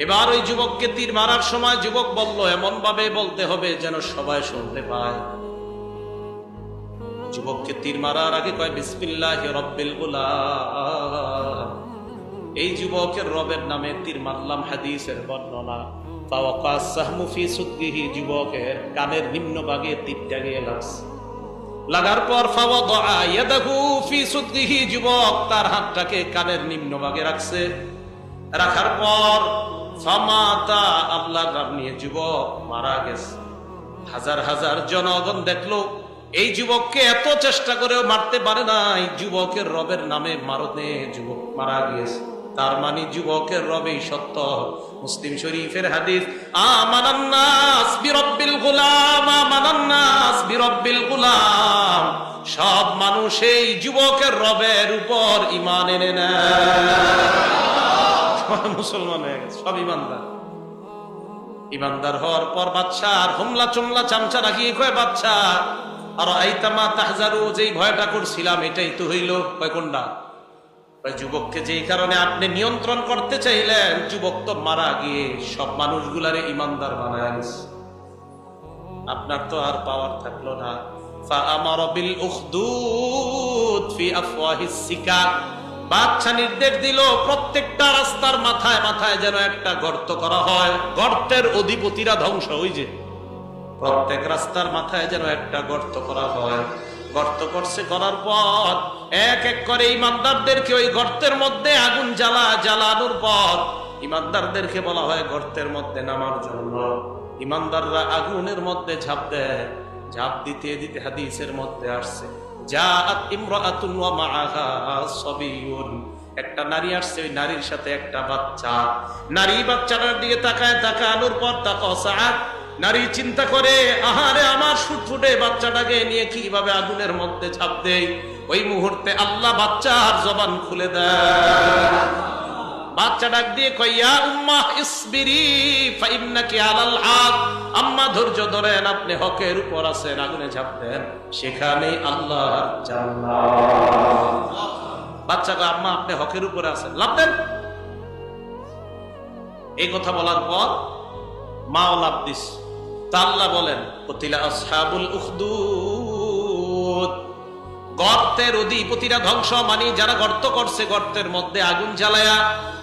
এবার ওই যুবককে তীর মারার সময় যুবক বলল এমন ভাবে বলতে হবে যেন সবাই শুনতে পায়। যুবককে তীর মারার আগে কয় বিসমিল্লাহি রাব্বিল গুলাম, এই যুবকের রবের নামে তীর মারলাম। হাদিসের বর্ণনা, ফাওয়াকা সাহমু ফি সুদগিহি, যুবকের কানের নিম্ন ভাগে তীরটা গিয়ে লাগছে। লাগার পর ফাওয়াদা ইয়াদাহু ফি সুদগিহি, যুবক তার হাতটাকে কানের নিম্ন ভাগে রাখছে। রাখার পর ফামাতা, আল্লাহর নাম নিয়ে যুবক মারা গেছে। হাজার হাজার জনগণ দেখলো এই যুবককে এত চেষ্টা করেও মারতে পারে নাই, যুবকের রবের নামে মারতে যুবক মারা গিয়েছে। তার মানে যুবকের রবেই সত্য। মুসলিম শরীফের হাদিস, আমানান নাস বিরাব্বিল গুলাম, আমানান নাস বিরাব্বিল গুলাম, সব মানুষ এই যুবকের রবের উপর ঈমান এনে নেয়। মুসলমান হয়ে গেছে, সব ইমানদার। ইমানদার হওয়ার পর বাদশা আর হোমলা চুমলা চামচা রাখিয়ে কয়, বাদশা আর আইতামা তাহজারু, যেই ভয়টা করছিলাম এটাই তো হইল। কয় কোনটা? যুবককে যেই কারণে আপনি নিয়ন্ত্রণ করতে চাইলেন, যুবক তো মারা গিয়ে সব মানুষগুলারে ইমানদার বানায় গেছে, আপনার তো আর পাওয়ার থাকলো না। ফাআমারা বিল উখদুদ ফি আফওয়াহিস সিকাক, বাদশা নির্দেশ দিল প্রত্যেকটা রাস্তার মাথায় মাথায় যেন একটা গর্ত করা হয়, গর্তের অধিপতিরা ধ্বংস। ওই যে প্রত্যেক রাস্তার মাথায় যেন একটা গর্ত করা হয়। গর্ত করছে, করার পর এক এক করে ইমানদারদেরকে ওই গর্তের মধ্যে আগুন জ্বালানোর পর ইমানদারদেরকে বলা হয় গর্তের মধ্যে নামার জন্য। ইমানদাররা আগুনের মধ্যে ঝাঁপ দেয়। ঝাঁপ দিতে দিতে হাদিসের মধ্যে আসছে, জাআত ইমরাআতুন ওয়া মাআহা সাবিয়ুন, একটা নারী আসছে, ওই নারীর সাথে একটা বাচ্চা। নারী বাচ্চাটার দিকে তাকানোর পর তাকাসাআত, নারী চিন্তা করে আহারে আমার ফুটফুটে বাচ্চাটাকে নিয়ে কিভাবে আগুনের মধ্যে ঝাঁপ দেয়। ওই মুহূর্তে আল্লাহ বাচ্চার জবান খুলে দেয়। বাচ্চা ডাক দিয়ে কয়, ইয়া উম্মাহ ইসবিরি ফাইন্নাকি আলাল হক, আম্মা ধৈর্য ধরেন, আপনি হকের উপর আছেন, আগুনে ঝাঁপ দেন, সেখানেই আল্লাহর জান্নাত। বাচ্চা কয়, আম্মা আপনি হকের উপরে আছেন, লাভ দেন। এই কথা বলার পর মাও লাভ দিস। তা আল্লাহ বলেন, কুতিলা আসহাবুল উখদুদ, গর্তের অধিপতিরা ধ্বংস, মানে যারা গর্ত করছে গর্তের মধ্যে আগুন জ্বালায়া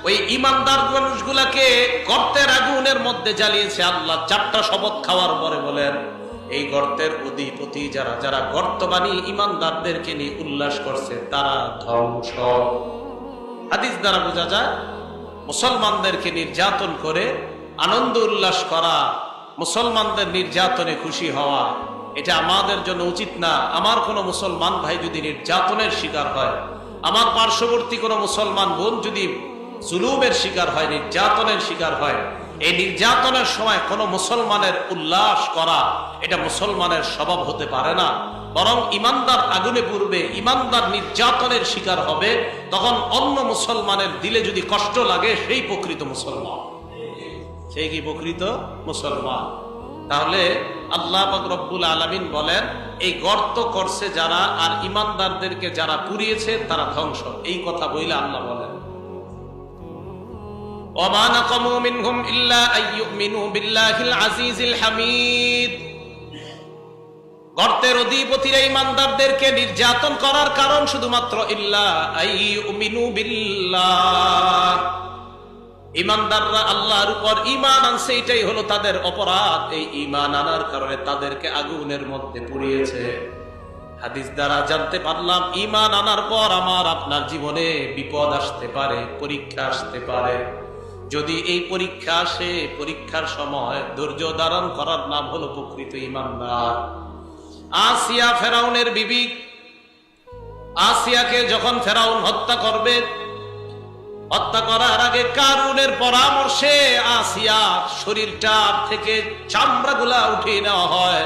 ওই ইমানদার মানুষগুলাকে গর্তের আগুনের মধ্যে জ্বালিয়েছে। আল্লাহ চারটা শপথ খাওয়ার পরে বলেন, এই গর্তের অধিপতি যারা যারা গর্ত বানিয়ে ইমানদারদেরকে নিয়ে উল্লাস করছে তারা ধ্বংস। হাদিস দ্বারা বোঝা যায় মুসলমানদেরকে নির্যাতন করে আনন্দ উল্লাস করা, মুসলমানদের নির্যাতনে খুশি হওয়া, এটা আমাদের জন্য উচিত না। আমার কোনো মুসলমান ভাই যদি নির্যাতনের শিকার হয়, আমার পার্শ্ববর্তী কোনো মুসলমান বোন যদি জুলুমের শিকার হয়, নির্যাতনের শিকার হয়, এই নির্যাতনের সময় কোনো মুসলমানের উল্লাস করা এটা মুসলমানের স্বভাব হতে পারে না। বরং ইমানদার আগুনে পুড়বে, ইমানদার নির্যাতনের শিকার হবে, তখন অন্য মুসলমানের দিলে যদি কষ্ট লাগে সেই প্রকৃত মুসলমান, সেই কি প্রকৃত মুসলমান। তাহলে আল্লাহ পাক রব্বুল আলামিন বলেন এই গর্ত করছে যারা আর ইমানদারদেরকে যারা পুড়িয়েছে তারা ধ্বংস। এই কথা বইলে আল্লাহ বলেন ওয়া নাকামু মিনহুম ইল্লা আইয়ুমিনু বিল্লাহিল আজিজিল হামিদ। গর্তের অধিপতিরা ইমানদারদেরকে নির্যাতন করার কারণ শুধুমাত্র ইল্লা আইয়ুমিনু বিল্লাহ, ইমানদাররা আল্লাহর উপর ঈমান আনছে, এটাই হলো তাদের অপরাধ। এই ঈমান আনার কারণে তাদেরকে আগুনের মধ্যে পুড়িয়েছে। হাদিস দ্বারা জানতে পারলাম ঈমান আনার পর আমার আপনার জীবনে বিপদ আসতে পারে, পরীক্ষা আসতে পারে। যদি এই পরীক্ষা আসে, পরীক্ষার সময় ধৈর্য ধারণ করার নাম হলো প্রকৃত ঈমানদার। আসিয়া ফেরাউনের বিবি, আসিয়াকে যখন ফেরাউন হত্যা করবে, হত্যা করার আগে কারুনের পরামর্শে আসিয়া শরীরটা থেকে চামড়াগুলা উঠিয়ে নেওয়া হয়।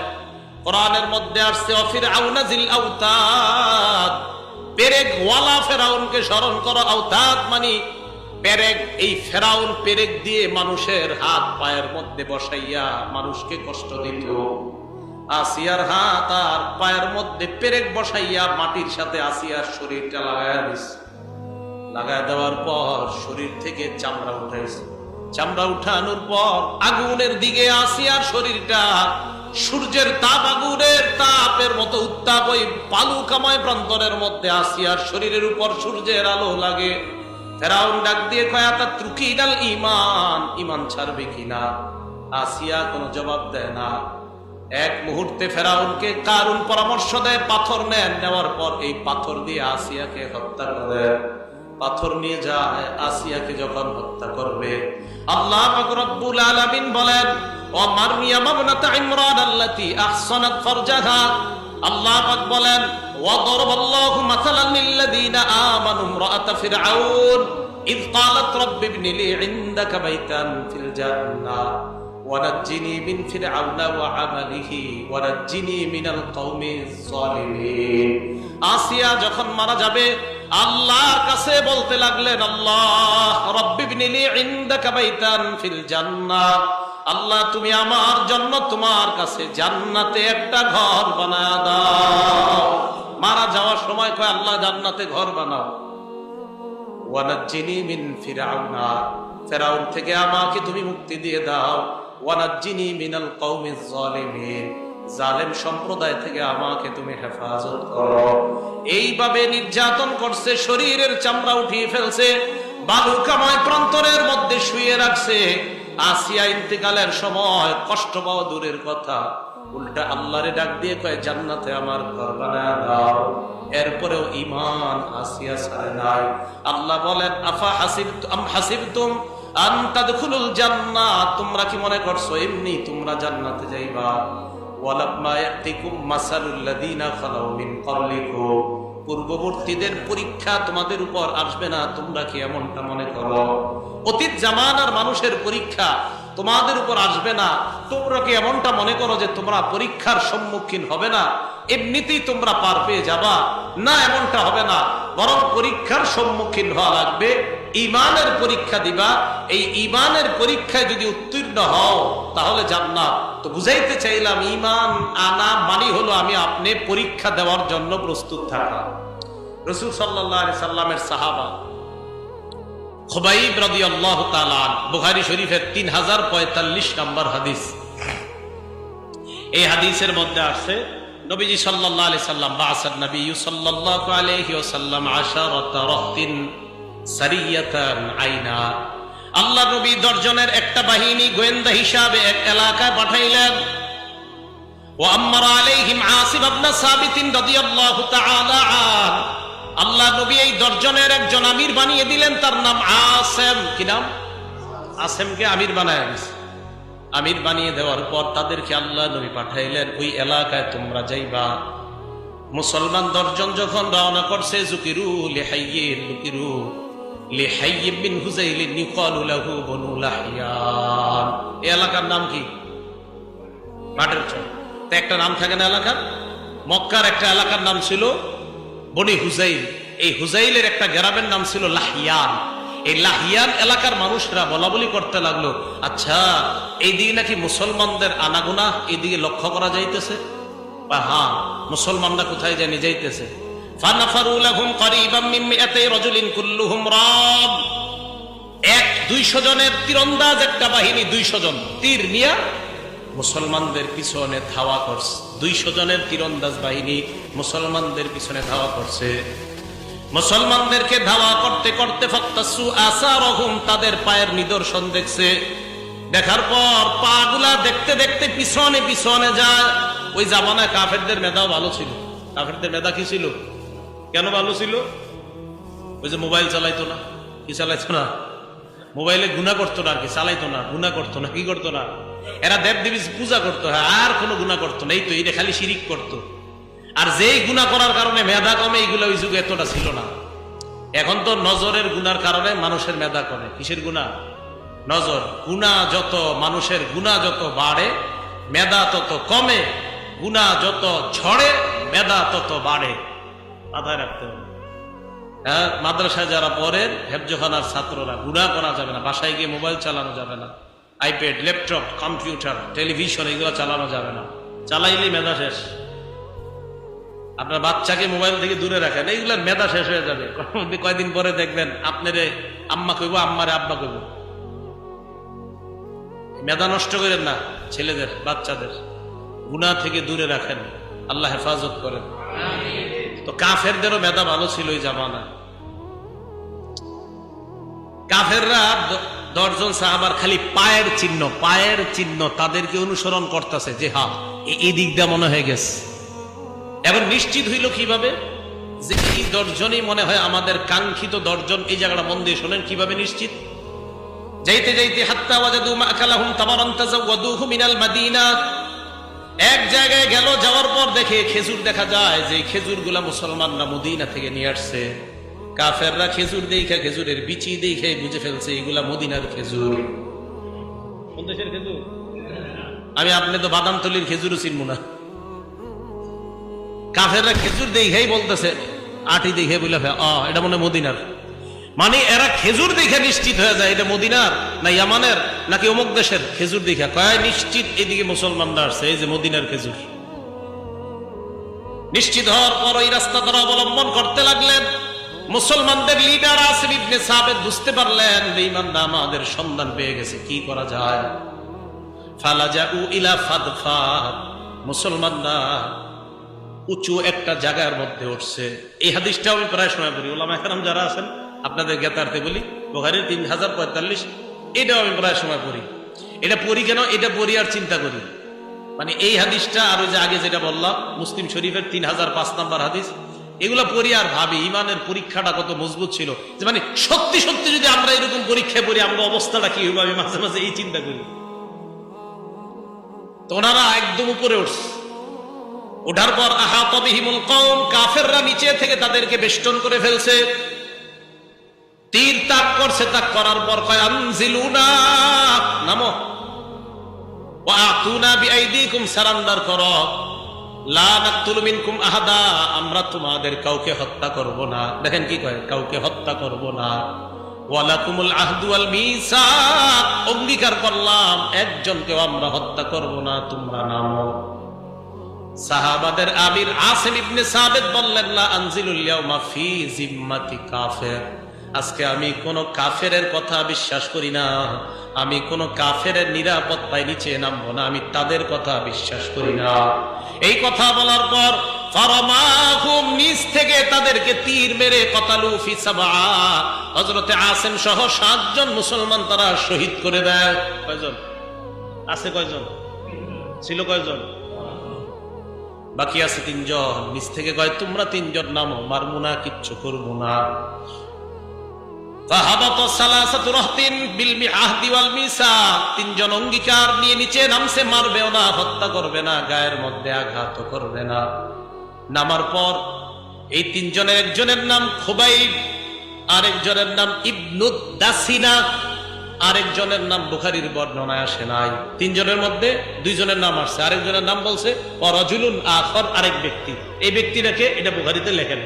কোরআনের মধ্যে আসছে ফিরআউন জিল আওতাদ, পেরেক ওয়ালা ফেরাউনকে স্মরণ করো। আওতাদ মানে পেরেক। এই ফেরাউন পেরেক দিয়ে মানুষের হাত পায়ের মধ্যে বসাইয়া মানুষকে কষ্ট দিত। আসিয়ার হাত আর পায়ের মধ্যে পেরেক বসাইয়া মাটির সাথে আসিয়ার শরীরটা লাগাইয়া দিছে। লাগায় দেওয়ার পর শরীর থেকে চামড়া উঠাইছে। চামড়া উঠানোর পর আগুনের দিকে আসিয়ার শরীরটা, সূর্যের তাপ আগুনের তাপের মতো উত্তাপ, ওই বালুকাময় প্রান্তরের মধ্যে আসিয়ার শরীরের উপর সূর্যের আলো লাগে। ফেরাউন ডাক দিয়ে কয় আতাত্রুকিনাল ঈমান, ঈমান ছাড়বে কিনা? আসিয়া কোনো জবাব দেয় না। এক মুহূর্তে ফেরাউনকে কারুন পরামর্শ দেয় পাথর নেন, নেওয়ার পর এই পাথর দিয়ে আসিয়াকে হত্যা করে। পাথর নিয়ে যায় আসিয়াকে যখন হত্যা করবে, আল্লাহ পাক রব্বুল আলামিন বলেন ওয়া মারইয়াম ইবনাত ইমরান আল্লাতী আহসানাত ফারজাহা। আল্লাহ পাক বলেন ওয়া দারাবাল্লাহু মাসালান লিল্লাযীনা আমানু ইমরাআত ফিরআউন ইয ক্বালাত রাব্বি ইবনি লি ইনদাকা বাইতান ফিল জান্নাহ ওয়ানাজ্জিনি মিন ফিরআউনা ওয়া আমালিহি ওয়ানাজ্জিনি মিনাল কওমিজ যালিমিন। আসিয়া যখন মারা যাবে আল্লাহর কাছে বলতে লাগলেন, আল্লাহ রাব্বি ইবনি লি ইনদাকা বাইতান ফিল জান্নাহ, আল্লাহ তুমি আমার জন্য তোমার কাছে জান্নাতে একটা ঘর বানায় দাও। মারা যাওয়ার সময় কয় আল্লাহ জান্নাতে ঘর বানাও। ওয়ানাজ্জিনি মিন ফিরআউনা, ফেরাউন থেকে আমাকে তুমি মুক্তি দিয়ে দাও। ওয়ানাজ্জিনি মিনাল কওমিজ যালিমিন, জালেম সম্প্রদায় থেকে আমাকে তুমি হেফাজত করো। এইভাবে নির্যাতন করছে, শরীরের চামড়া উঠিয়ে ফেলছে, বালুকাময় প্রান্তরের মধ্যে শুয়ে রাখছে। আসিয়া ইন্তেকালের সময় কষ্ট পাওয়া দূরের কথা, উল্টা আল্লাহরে ডাক দিয়ে কয় জান্নাতে আমার ঘর বানায় দাও। এরপরেও ঈমান আসিয়া ছাড়ে নাই। আল্লাহ বলেন আফা হাসিবতুম আন তাদখুলুল জান্নাহ, তোমরা কি মনে করছো এমনি তোমরা জান্নাতে যাইবা? ওয়ালাম্মা ইয়াতিকুম মাসালুল লাযীনা খালাউ মিন ক্বাবলিকুম, পূর্ববর্তীদের পরীক্ষা তোমাদের উপর আসবে না, তোমরা কি এমনটা মনে করো? অতীত জামানার মানুষের পরীক্ষা তোমাদের উপর আসবে না, তোমরা কি এমনটা মনে করো যে তোমরা পরীক্ষার সম্মুখীন হবে না, এমনিতেই তোমরা পার পেয়ে যাবা? না, এমনটা হবে না, বরং পরীক্ষার সম্মুখীন হওয়া লাগবে। ঈমানের পরীক্ষা দিবা, এই ঈমানের পরীক্ষায় যদি উত্তীর্ণ হও তাহলে জান্নাত। তো বুঝাইতে চাইলাম ঈমান আনা মানে হলো আমি আপনি পরীক্ষা দেওয়ার জন্য প্রস্তুত থাকা। রাসূল সাল্লাল্লাহু আলাইহি সাল্লামের সাহাবা খুবাইব রাদিয়াল্লাহু তাআলা, বুখারী শরীফের 3045 নম্বর হাদিস। এই হাদিসের মধ্যে আছে নবীজি সাল্লাল্লাহু আলাইহি সাল্লাম বাআসান নবী সাল্লাল্লাহু আলাইহি ওয়াসাল্লাম আশারাতা রাহতিন সারিয়াতান আইনা, আল্লাহ নবী 10 জনের একটা বাহিনী গোয়েন্দা হিসাবে এক এলাকায় পাঠাইলেন। ওয়া আমারা আলাইহিম আসিব ইবনে সাবিত রাদিয়াল্লাহু তাআলা আন, আল্লাহ নবী এই 10 জনের একজন আমির বানিয়ে দিলেন, তার নাম আসেম। কি নাম? আসেমকে আমির বানায় দিয়েছে। আমির বানিয়ে দেওয়ার পর তাদেরকে আল্লাহ নবী পাঠাইলেন ওই এলাকায় তোমরা যাইবা। মুসলমান 10 জন যখন রওনা করছে, যুকিরু লিহাইয়িন যুকিরু লিহাইয়্যিন বিন হুযাইল ইউকালু লাহু বনু লাহইয়ান। এই এলাকার নাম কি? মাঠের চর। তো একটা নাম থাকে না এলাকার? মক্কার একটা এলাকার নাম ছিল বনি হুযাইল, এই হুযাইলের একটা গ্রামের নাম ছিল লাহইয়ান। এই লাহিয়ান এলাকার মানুষরা বলা বলি করতে লাগলো, আচ্ছা এইদিকে নাকি মুসলমানদের আনাগোনা এইদিকে লক্ষ্য করা যাইতেছে, বা হ্যাঁ মুসলমানরা কোথায় জানি যাইতেছে। ফানাফারু লাহুম করিবাম মিন মিআতি রাজুলিন কুল্লুহুম রাব, 100-200 জনের তীরন্দাজ একটা বাহিনী, 200 জন তীর নিয়ে মুসলমানদের পিছনে ধাওয়া করছে। 200 জনের তীরন্দাজ বাহিনী মুসলমানদের পিছনে ধাওয়া করছে। মুসলমানদেরকে ধাওয়া করতে করতে ফাক্তাসু আসারহুম, তাদের পায়ের নিদর্শন দেখছে। দেখার পর পাগুলা দেখতে দেখতে পিছনে পিছনে যায়। ওই জামানায় কাফেরদের মেধাও ভালো ছিল। কাফেরদের মেধা কি ছিল? কেন ভালো ছিল? ওই যে মোবাইল চালাইতো না, কি চালাইতো না, মোবাইলে গুনাহ করতো না, আর কি চালাইতো না, গুনাহ করতো না, কি করতো না, এরা দেব দেবী পূজা করতো, আর কোনো গুনাহ করতো না। এই তো এটা খালি শিরিক করতো। আর যেই গুনাহ করার কারণে মেধা কমে, এইগুলো ওই যুগে এতটা ছিল না। এখন তো নজরের গুনার কারণে মানুষের মেধা কমে। কিসের গুনাহ? নজর। গুনাহ যত, মানুষের গুনাহ যত বাড়ে মেধা তত কমে, গুনাহ যত ঝড়ে মেধা তত বাড়ে। মাথায় রাখতে হবে। হ্যাঁ, মাদ্রাসায় যারা পড়েন, হেফজখানার ছাত্ররা, গুনাহ করা যাবে না, বাসায় গিয়ে মোবাইল চালানো যাবে না, আইপ্যাড, ল্যাপটপ, কম্পিউটার, টেলিভিশন এগুলো চালানো যাবে না। চালাইলেই মেধা শেষ। আপনার বাচ্চাকে মোবাইল থেকে দূরে রাখেন, এইগুলোর মেধা শেষ হয়ে যাবে। কয়দিন পরে দেখবেন আপনারে আম্মা কইব, আম্মারে আব্বা কইব। মেধা নষ্ট করেন না ছেলেদের, বাচ্চাদের। গুনাহ থেকে দূরে রাখেন, আল্লাহ হেফাজত করেন। তো কাফেরদেরও মেধা ভালো ছিল ওই জামানায়। কাফেররা 10 জন সাহাবার খালি পায়ের চিহ্ন তাদেরকে অনুসরণ করতেছে, যে হ্যাঁ এই দিক দিয়ে মনে হয়ে গেছে। এবার নিশ্চিত হইল কিভাবে যে এই 10 জনই মনে হয় আমাদের কাঙ্ক্ষিত 10 জন। এই জায়গাটা মন দিয়ে শোনেন কিভাবে নিশ্চিত। যাইতে যাইতে হাত্তা ওয়াজাদু মাআকালাহুম তামারান তাযাওয়াদুহু মিনাল মাদিনা, এক জায়গায় গেল, যাওয়ার পর দেখে খেজুর দেখা যায়, যে খেজুরগুলা মুসলমানরা মদিনা থেকে নিয়ে আসছে। কাফেররা খেজুর দেখে, খেজুরের বিচি দেখে বুঝে ফেলছে এগুলা মদিনার খেজুর। কোন দেশের খেজুর? আমি আপনি তো বাদামতলির খেজুরও চিনব না। কাফেররা খেজুর দেখেই বলতেছে, আটি দেখে বলে এটা মনে মদিনার। মানে এরা খেজুর দেখে নিশ্চিত হয়ে যায় এটা মদিনার না ইয়ামানের নাকি অমুক দেশের। খেজুর দেখে কয় নিশ্চিত এদিকে মুসলমানরা আসছে, এই যে মদিনার খেজুর। নিশ্চিত হওয়ার পর ওই রাস্তা তারা অবলম্বন করতে লাগলেন। মুসলমানদের লিডার আসিফ ইবনে সাবিত বুঝতে পারলেন বেঈমানরা আমাদের সন্ধান পেয়ে গেছে, কি করা যায়। ফালাজাউ ইলা ফাদফাদ, মুসলমানরা উঁচু একটা জায়গার মধ্যে উঠছে। এই হাদিসটা আমি প্রায় সময় পড়ি, ওলামা কেরাম যারা আছেন আপনাদের জ্ঞাতার্থে বলি, বুখারীর 3045, এটাও আমি প্রায় সময় পড়ি। এটা পড়ি কেন? এটা পড়ি আর চিন্তা করি, মানে এই হাদিসটা আর ওই যে আগে যেটা বললাম মুসলিম শরীফের 3005 নম্বর হাদিস, এগুলো পড়ি আর ভাবি ইমানের পরীক্ষাটা কত মজবুত ছিল। যে মানে সত্যি সত্যি যদি আমরা এরকম পরীক্ষায় পড়ি আমরা অবস্থাটা কি হইব, আমি মাঝে মাঝে এই চিন্তা করি। তো ওনারা একদম উপরে উঠছে। ওঠার পর আহাতা বিহিমুল কওম, কাফেররা নিচে থেকে তাদেরকে বেষ্টন করে ফেলছে। তীর তাক করছে, তাক করার পর কয় আনজিলুনা, নামো, ওয়া আতুনা বিআইদিকুম, সারান্ডার করো, লা নাকতুলু মিনকুম আহাদা, আমরা তোমাদের কাউকে হত্যা করব না। দেখেন কি কয়, কাউকে হত্যা করব না। ওয়ালাকুমুল আহদু ওয়াল মিসাক, অঙ্গীকার করলাম একজনকেও আমরা হত্যা করব না, তোমরা নামো। সাহাবাদের আমির আসিম ইবনে সাবিত বললেন, লা আনজিলুল ইয়াউমা ফি জিম্মাতি কাফির, আজকে আমি কোন কাফেরের কথা বিশ্বাস করি না, আমি কোন কাফেরের নিরাপত্তায় নিচে নামবো না, আমি তাদের কথা বিশ্বাস করি না। এই কথা বলার পর ফারামাহুম, নিচ থেকে তাদেরকে তীর মেরে কতালু ফি সাবআ, হযরতে আসিম সহ 7 জন মুসলমান তারা শহীদ করে দেয়। কয়জন আছে? কয়জন ছিল? কয়জন বাকি আছে? 3 জন। নিচ থেকে কয় তোমরা 3 জন নামো, মারবো না, কিচ্ছু করবো না। তিনজন অঙ্গীকার নিয়ে নিচে নামছে, মারবেও না, হত্যা করবে না, গায়ের মধ্যে আঘাত করবে না। নামার পর এই 3 জনের একজনের নাম খুবাইব, আরেকজনের নাম ইবনুদ দাসিনা, আরেকজনের নাম বুখারীর বর্ণনায় আসে নাই। 3 জনের মধ্যে 2 জনের নাম আসছে, আরেকজনের নাম বলছে রাজুলুন আখর, আরেক ব্যক্তি। এই ব্যক্তিটাকে এটা বুখারীতে লেখেন।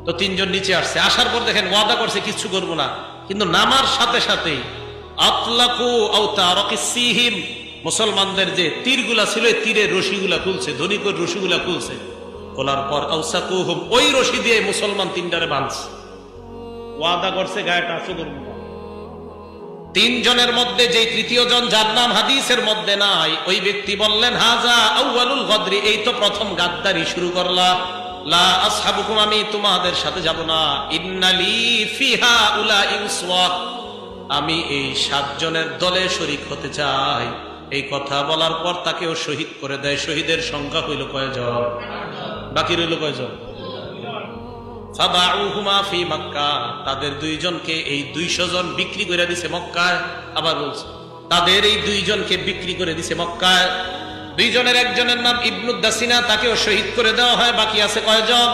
তো তিনজন নিচে আসছে, আসার পর দেখেন ওয়াদা করছে কিচ্ছু করবো না, কিন্তু নামার সাথে সাথেই আতলাকু আওতারাকিসিহিম, মুসলমানদের যে তীরগুলা ছিল এই তীরের রশিগুলা খুলছে, ধনিকের রশিগুলা খুলছে, খোলার পর আওসাকুহুম, ওই রশি দিয়ে মুসলমান তিনটারে বাঁধছে। ওয়াদা করছে গায়ে টাচও করবো না। তিনজনের মধ্যে যে তৃতীয় জন, যার নাম হাদিসের মধ্যে নাই, ওই ব্যক্তি বললেন হাজা আউয়ালুল গদরি, এই তো প্রথম গাদ্দারি শুরু করলা। লা আসহাবুকুম, আমি তোমাদের সাথে যাব না। ইন্নালি ফিহা উলাইন সুওয়া, আমি এই 7 জনের দলে শরীক হতে চাই। এই কথা বলার পর তাকেও শহীদ করে দেয়। শহীদের সংখ্যা হইল কয়জন? বাকি রইল কয়জন? ফাবাউহুমা ফি মক্কা, তাদের দুইজনকে এই 200 জন বিক্রি করে দিছে মক্কায়। আবার বলছে তাদের এই 2 জনকে বিক্রি করে দিছে মক্কায়। 2 জনের একজনের নাম ইবনুদ দাসিনা, তাকেও শহীদ করে দেওয়া হয়। বাকি আছে কয়জন?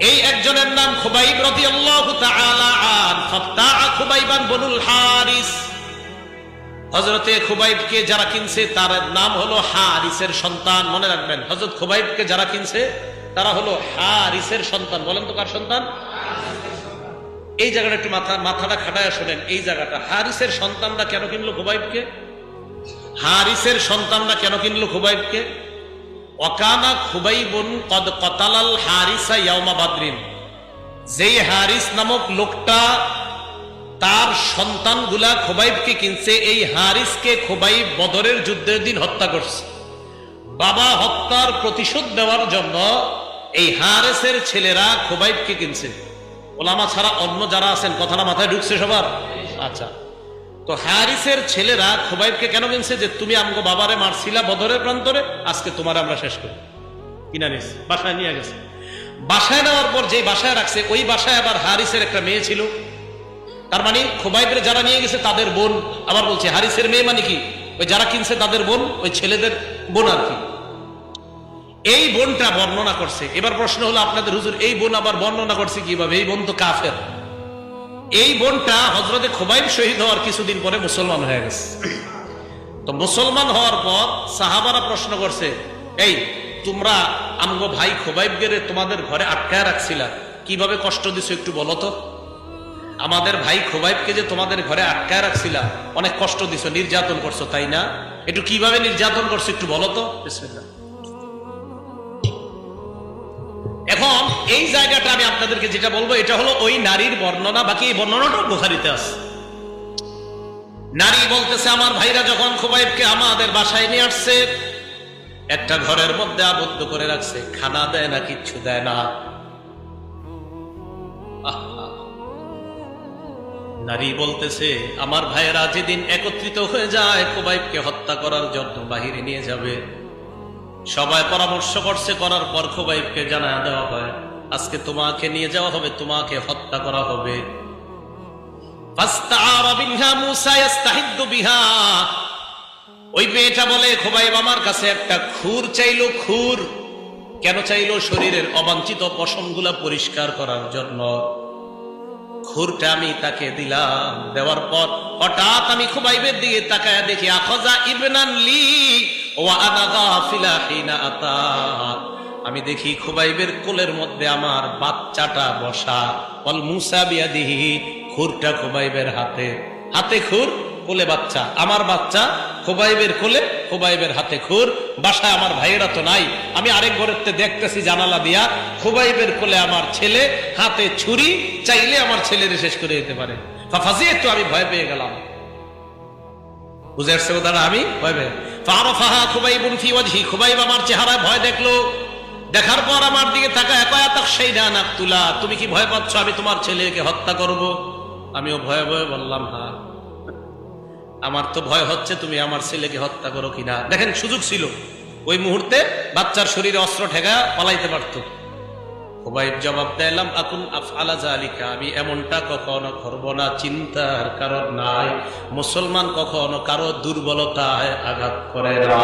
এই একজনের নাম খুবাইব রাদিয়াল্লাহু তাআলা আন, ফাতা খুবাইবান বনুল হারিস। হযরতে খুবাইবকে যারা কিনছে তার নাম হলো হারিসের সন্তান। মনে রাখবেন, হযরত খুবাইবকে যারা কিনছে তারা হলো হারিসের সন্তান। বলেন তো কার সন্তান? এই জায়গাটা একটু মাথাটা খাটায় শোনেন। এই জায়গাটা, হারিসের সন্তানরা কেন কিনলো খুবাইবকে? হারিসের সন্তানরা কেন কিনলো খুবাইবকে? ওয়াকানা খুবাইবুন কদ কতালাল হারিসা ইয়াউমা বাদরিন, যেই হারিস নামক লোকটা তার সন্তানগুলা খুবাইবকে কিনছে, এই হারিসকে খুবাইব বদরের যুদ্ধের দিন হত্যা করছে। বাবা হত্যার প্রতিশোধ নেওয়ার জন্য এই হারিসের ছেলেরা খুবাইবকে কিনছে। ওলামা ছাড়া অন্য যারা আছেন, কথাটা মাথায় ঢুকছে সবার? আচ্ছা, তো হারিসের ছেলেরা খুবাইবকে কেন কিনছে? যে তুমি আমগো বাবারে মারছিলা বদরের প্রান্তরে, আজকে তোমার আমরা শেষ করি। কিনা নিস, বাসায় নিয়ে গেছে। বাসায় নেওয়ার পর যে বাসায় রাখছে, ওই বাসায় আবার হারিসের একটা মেয়ে ছিল। তার মানে খুবাইবের যারা নিয়ে গেছে তাদের বোন। আবার বলছে হারিসের মেয়ে মানে কি? ওই যারা কিনছে তাদের বোন, ওই ছেলেদের বোন আর কি। এই বোনটা বর্ণনা করছে। এবার প্রশ্ন হলো আপনাদের, হুজুর এই বোন আবার বর্ণনা করছে কিভাবে? এই বোন তো কাফের। এই বোনটা হযরতে খুবাইব শহীদ হওয়ার কিছুদিন পরে মুসলমান হয়ে গেছে। তো মুসলমান হওয়ার পর সাহাবারা প্রশ্ন করছে, এই তোমরা আমগো ভাই খুবাইবকে তোমাদের ঘরে আটকায় রাখছিলা, কিভাবে কষ্ট দিছো একটু বলো তো। আমাদের ভাই খুবাইবকে যে তোমাদের ঘরে আটকায় রাখছিলা, অনেক কষ্ট দিছো, নির্যাতন করছো, তাই না? একটু কিভাবে নির্যাতন করছো একটু বলো তো। বিসমিল্লাহ। এখন এই জায়গাটা আমি আপনাদেরকে যেটা বলবো, এটা হলো ওই নারীর বর্ণনা। বাকি এই বর্ণনাটা বুখারীতে আছে। নারী বলতেছে, আমার ভাইরা যখন খুবাইবকে আমাদের বাসায় নিয়ে আসছে, একটা ঘরের মধ্যে আবদ্ধ করে রাখছে, খানা দেয় না, কিচ্ছু দেয় না। নারী বলতেছে, আমার ভাইয়েরা যেদিন একত্রিত হয়ে যায় খুবাইবকে হত্যা করার জন্য বাহিরে নিয়ে যাবে, সবাই পরামর্শ করছে, করার পর খুবাইবকে জানায় দেওয়া হয় আজকে তোমাকে নিয়ে যাওয়া হবে, তোমাকে হত্যা করা হবে। ওই মেয়েটা বলে, খুবাইব আমার কাছে একটা খুর চাইলো। খুর কেন চাইলো? শরীরের অবাঞ্ছিত পশমগুলা পরিষ্কার করার জন্য। খুরটা আমি তাকে দিলাম। দেওয়ার পর হঠাৎ আমি খুবাইবের দিকে তাকায় দেখি, আখাযা ইবনান লি ওয়া আনা গাফিলা হিনা আতা, আমি দেখি খুবাইবের কোলের মধ্যে আমার বাচ্চাটা বসা। ওয়াল মুসা বিয়াদিহি, খুরটা খুবাইবের হাতে। হাতে খুর, কোলে বাচ্চা। আমার বাচ্চা খুবাইবের কোলে, খুবাইবের হাতে খুর। বাসায় আমার ভাইয়েরা তো নাই। আমি আরেক ঘরের দেখতেছি জানালা দিয়া, খুবাইবের কোলে আমার ছেলে, হাতে ছুরি, চাইলে আমার ছেলের শেষ করে দিতে পারে। ফাফাজিয়াতু, আমি ভয় পেয়ে গেলাম। বুঝে আসছে ওদারা? আমি ভয় পেয়ে। ফারাফাহা খুবাইবুন ফি ওয়াজহি, খুবাইব আমার চেহারায় ভয় দেখলো। দেখার পর আমার দিকে তাকায়, কয়া তাকশাইনা নাকতুলা, তুমি কি ভয় পাচ্ছ আমি তোমার ছেলেকে হত্যা করব? আমিও ভয়ে ভয়ে বললাম, হ্যাঁ আমার তো ভয় হচ্ছে তুমি আমার ছেলেকে হত্যা করো কিনা। দেখেন সুযোগ ছিল, ওই মুহূর্তে বাচ্চার শরীরে অস্ত্র ঠেকা পালাইতে পারত। খুবাইব জবাব দিলাম, আকুন আফআলা যালিকা, আমি এমনটা কখনো করব না, চিন্তার কারণ নাই। মুসলমান কখনো কারো দুর্বলতায় আঘাত করে না।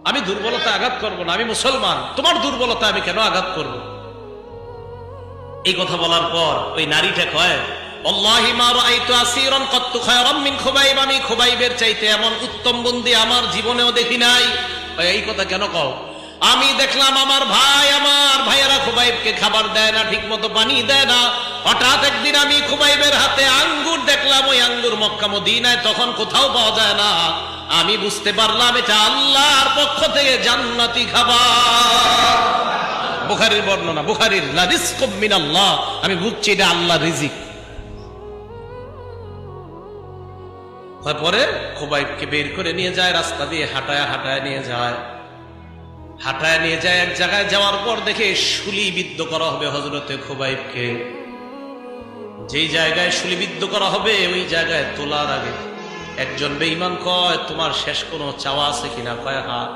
আমি দুর্বলতা আঘাত করব না, আমি মুসলমান, তোমার দুর্বলতা আমি কেন আঘাত করব? এই কথা বলার পর ওই নারীটা কয়, আল্লাহি মা রাআইতু আসীরান কাত্তু খায়রাম মিন খুবাইব, আমি খুবাইবের চাইতে এমন উত্তম বন্দী আমার জীবনেও দেখি নাই। এই কথা কেন কও? আমি দেখলাম আমার ভাইয়েরা খুবাইবকে খাবার দেয় না, ঠিক মতো পানি দেয় না। হঠাৎ একদিন আমি খুবাইবের হাতে আঙ্গুর দেখলাম, ওই আঙ্গুর মক্কা মদিনায় তখন কোথাও পাওয়া যায় না। আমি বুঝতে পারলাম এটা আল্লাহর পক্ষ থেকে জান্নাতি খাবার। বুখারীর বর্ণনা, বুখারীর লা রিজকুম মিনাল্লাহ, আমি বুঝছি এটা আল্লাহর রিজিক। তারপরে খুবাইবকে বের করে নিয়ে যায়, রাস্তা দিয়ে হাঁটায় নিয়ে যায়। এক জায়গায় যাওয়ার পর দেখে শুলিবিদ্ধ করা হবে হযরতে খুবাইবকে। যেই জায়গায় শুলিবিদ্ধ করা হবে ওই জায়গায় তোলার আগে একজন বেঈমান কয়, তোমার শেষ কোনো চাওয়া আছে কিনা? কয়, হ্যাঁ,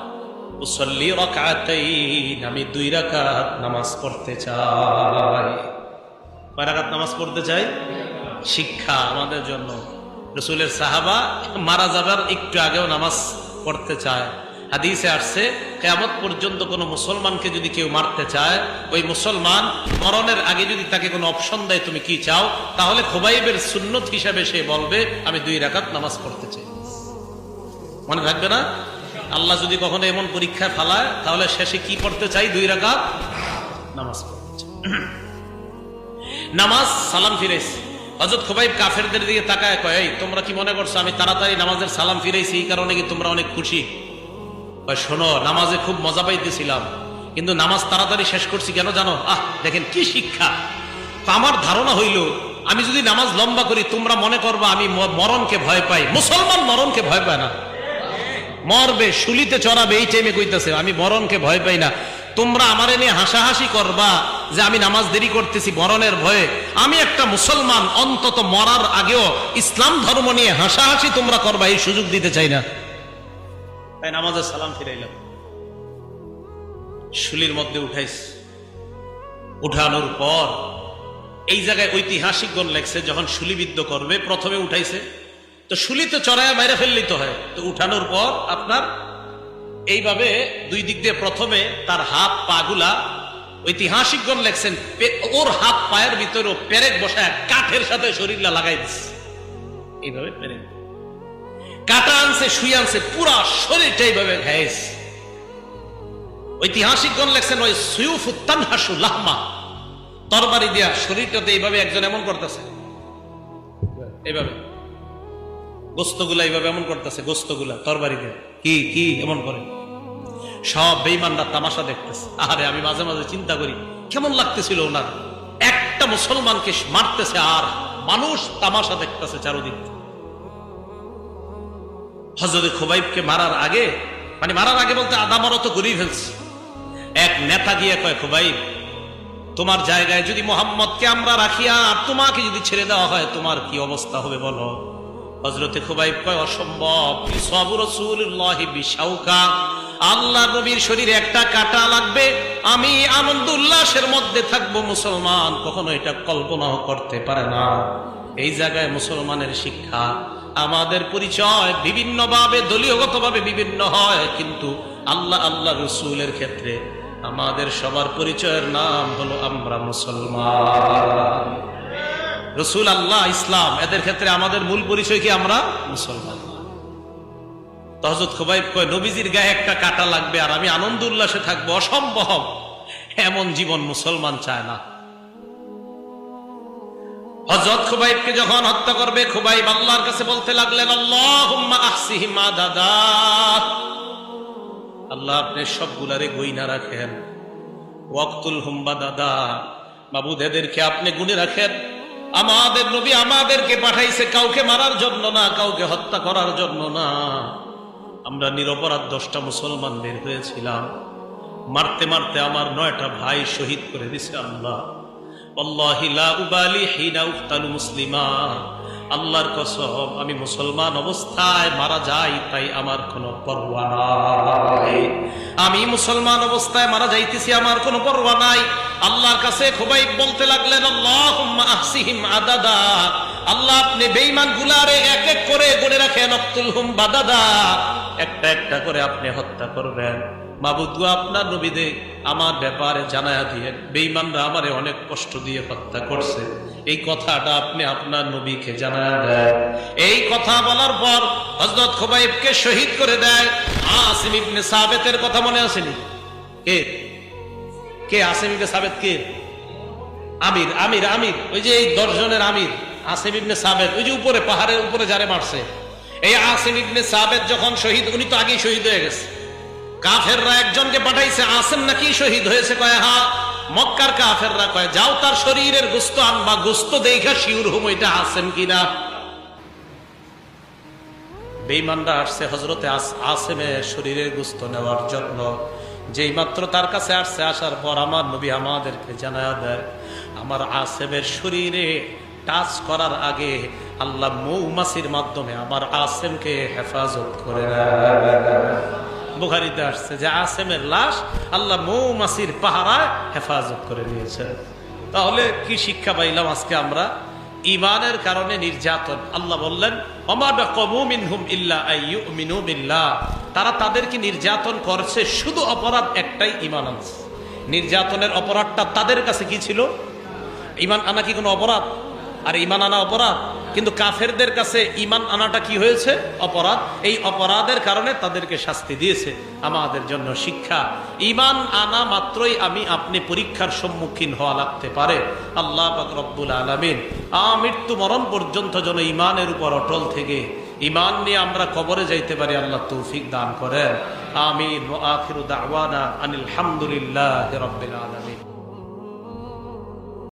উসাল্লি রাকাতাইন, আমি 2 রাকাত নামাজ পড়তে চাই। কয় রাকাত নামাজ পড়তে চাই? শিক্ষা আমাদের জন্য। রাসূলের সাহাবা মারা যাবার একটু আগেও নামাজ পড়তে চায়। হাদিসে আসছে, কিয়ামত পর্যন্ত কোনো মুসলমানকে যদি কেউ মারতে চায়, ওই মুসলমান মরণের আগে যদি তাকে কোনো অপশন দেয় তুমি কি চাও, তাহলে খুবাইবের সুন্নত হিসাবে সে বলবে আমি 2 রাকাত নামাজ পড়তে চাই। মনে রাখবে না? আল্লাহ যদি কখনো এমন পরীক্ষায় ফালায় তাহলে শেষে কি পড়তে চাই? 2 রাকাত নামাজ পড়তে চাই। নামাজ সালাম ফিরাইছে। হযরত খুবাইব কাফেরদের দিকে তাকায় কয়, এই তোমরা কি মনে করছো আমি তাড়াতাড়ি নামাজের সালাম ফিরাইছি এই কারণে কি তোমরা অনেক খুশি? শোনো, নামাজে খুব মজা পাইতেছিলাম, কিন্তু নামাজ তাড়াতাড়ি শেষ করছি কেন জানো? দেখেন কি শিক্ষা। আমার ধারণা হইল আমি যদি নামাজ লম্বা করি তোমরা মনে করবা আমি মরণকে ভয় পাই। মুসলমান মরণকে ভয় পায় না, মরবে, শুলিতে চড়াবে, এই টাইমে কইতেছে আমি মরণকে ভয় পাই না। তোমরা আমারে নিয়ে হাসাহাসি করবা যে আমি নামাজ দেরি করতেছি মরণের ভয়ে। আমি একটা মুসলমান, অন্তত মরার আগেও ইসলাম ধর্ম নিয়ে হাসাহাসি তোমরা করবা, এই সুযোগ দিতে চাই না। তাই নামাজের সালাম ফিরাইলাম, শুলির মধ্যে উঠাইছে। উঠানোর পর এই জায়গায় ঐতিহাসিকগণ লেখছে, যখন শুলিবিদ্ধ করবে প্রথমে উঠাইছে, তো শুলিতে চড়ায় বাইরে ফেললিতে হয়, তো উঠানোর পর আপনার এইভাবে 2 দিক দিয়ে প্রথমে তার হাত পা গুলা, ঐতিহাসিকগণ লেখছেন ওর হাত পায়ের ভিতরে পেরেক বসায় কাঠের সাথে শরীরটা লাগাই দিচ্ছে। এইভাবে পেরেক কাটা আনছে, শুই আনছে, পুরা শরীরটা এইভাবে ঘাইছে। ঐতিহাসিকগণ লেখছেন ওই সুয়ুফু তানহাসু লাহমা, তরবারি দিয়া শরীরটাতে এইভাবে একজন এমন করতেছে, এইভাবে গোস্তগুলা এইভাবে এমন করতেছে, গোস্তগুলা তরবারি দিয়ে কি এমন করে। সব বেঈমানরা তামাশা দেখতেছে। আরে আমি মাঝে মাঝে চিন্তা করি কেমন লাগতেছিল ওনার, একটা মুসলমানকে মারতেছে আর মানুষ তামাশা দেখতেছে চারদিক। হযরত খুবাইবকে মারার আগে, মানে মারার আগে বলতে আধা মরত করেই ফেলছে, এক নেতা গিয়ে কয়, খুবাইব তোমার জায়গায় যদি মুহাম্মদকে আমরা রাখি আর তোমাকে যদি ছেড়ে দেওয়া হয় তোমার কি অবস্থা হবে বলো? হযরতে খুবাইব কয়, অসম্ভব, ইসাবু রাসূলুল্লাহি বিশাউকা, আল্লাহর নবীর শরীরে একটা কাঁটা লাগবে, আমি আনন্দ উল্লাসের মধ্যে থাকবো, মুসলমান কখনো এটা কল্পনাও করতে পারে না। এই জায়গায় মুসলমানের শিক্ষা, আমাদের পরিচয় বিভিন্ন ভাবে দলীয়গত ভাবে বিভিন্ন হয়, কিন্তু আল্লাহ রাসূলের ক্ষেত্রে আমাদের সবার পরিচয়ের নাম হলো আমরা মুসলমান। রাসূল, আল্লাহ, ইসলাম, এদের ক্ষেত্রে আমাদের মূল পরিচয় কি? আমরা মুসলমান। হযরত খুবাইব কয়, নবীজির গায়ে একটা কাঁটা লাগবে আর আমি আনন্দ উল্লাসে থাকবো, অসম্ভব, এমন জীবন মুসলমান চায় না। হযরত খুবাইবকে যখন হত্যা করবে, খুবাইব আল্লাহর কাছে বলতে লাগলেন, আল্লাহুম্মা আহসিহি মাদাদা, আল্লাহ আপনি সবগুলারে গইনা রাখেন, ওয়াক্তুলহুম বাদাদা, মাবুদ এদেরকে আপনি গুণে রাখেন। আমাদের নবী আমাদেরকে পাঠাইছে কাউকে মারার জন্য না, কাউকে হত্যা করার জন্য না। আমরা নিরপরাধ 10টা মুসলমান বের হয়েছিলাম, মারতে মারতে আমার 9টা ভাই শহীদ করে দিছে আল্লাহ। ওয়াল্লাহি লা উবালি হিনা উক্তালু মুসলিমা, আল্লাহর কসম আমি মুসলমান অবস্থায় মারা যাই তাই আমার কোনো পরোয়া নাই। আমি মুসলমান অবস্থায় মারা যাইতেছি, আমার কোনো পরোয়া নাই। আল্লাহর কাছে খুবাইব বলতে লাগলেন, আল্লাহুম্মা আহসিহিম আদাদা, আল্লাহ আপনি বেঈমান গুলারে এক এক করে গুণে রাখেন, ওয়াক্তুলহুম বাদাদা, একটা একটা করে আপনি হত্যা করবেন। মাবুদ গো, আপনার নবীদের আমার ব্যাপারে জানায়া দিয়ে, বেঈমানরা আমারে অনেক কষ্ট দিয়ে হত্যা করছে, এই কথাটা আপনি আপনার নবীকে জানায়া দেন। এই কথা বলার পর হযরত খুবাইবকে শহীদ করে দেয়। আসিম ইবনে সাবিতের কথা মনে আসেনি? কে কে আসিম ইবনে সাবেত? কে? আমির আমির আমির, ওই যে এই 10 জনের আমির আসিম ইবনে সাবেত, ওই যে উপরে পাহাড়ের উপরে যারে মারছে। এই আসিম ইবনে সাবেত যখন শহীদ, উনি তো আগেই শহীদ হয়ে গেছে। কাফেররা একজনকে পাঠাইছে, আসিম নাকি শহীদ হয়েছে? কয় হ্যাঁ। মক্কার কাফেররা কয় যাও তার শরীরের গোস্ত আনবা, গোস্ত দেখা শিউর হুম এটা আসিম কিনা। বেঈমানরা আসছে হযরতে আসিমের শরীরের গোস্ত নেওয়ার জন্য। যেই মাত্র তার কাছে আসছে, আসার পর আমার নবী আমাদেরকে জানায়া দেয়, আমার আসিমের শরীরে টাচ করার আগে আল্লাহ মৌমাছির মাধ্যমে আমার আসিমকে হেফাজত করে নেয়। বুখারীতে আসছে যে আসিমের লাশ আল্লাহ মৌমাছির পাহারায় হেফাজত করে নিয়েছেন। তাহলে কি শিক্ষা পাইলাম আজকে আমরা? ইমানের কারণে নির্যাতন। আল্লাহ বললেন ওমা বাকামু মিনহুম ইল্লা আইয়ুমিনু বিল্লাহ, তারা তাদেরকে নির্যাতন করছে, শুধু অপরাধ একটাই, ঈমান আনছে। নির্যাতনের অপরাধটা তাদের কাছে কি ছিল? ঈমান আনা কি কোনো অপরাধ? আর ঈমান আনা অপরাধ, কিন্তু কাফেরদের কাছে ঈমান আনাটা কি হয়েছে? অপরাধ। এই অপরাধের কারণে তাদেরকে শাস্তি দিয়েছে। আমাদের জন্য শিক্ষা, ঈমান আনা মাত্রই আমি আপনি পরীক্ষার সম্মুখীন হওয়া লাগতে পারে। আল্লাহ পাক রব্বুল আলামিন মৃত্যু মরণ পর্যন্ত যেন ঈমানের উপর অটল থেকে ঈমান নিয়ে আমরা কবরে যাইতে পারি, আল্লাহ তৌফিক দান করেন। আমিন। ওয়া আখিরু দাওয়ানা আনিল হামদুলিল্লাহি রাব্বিল আলামিন।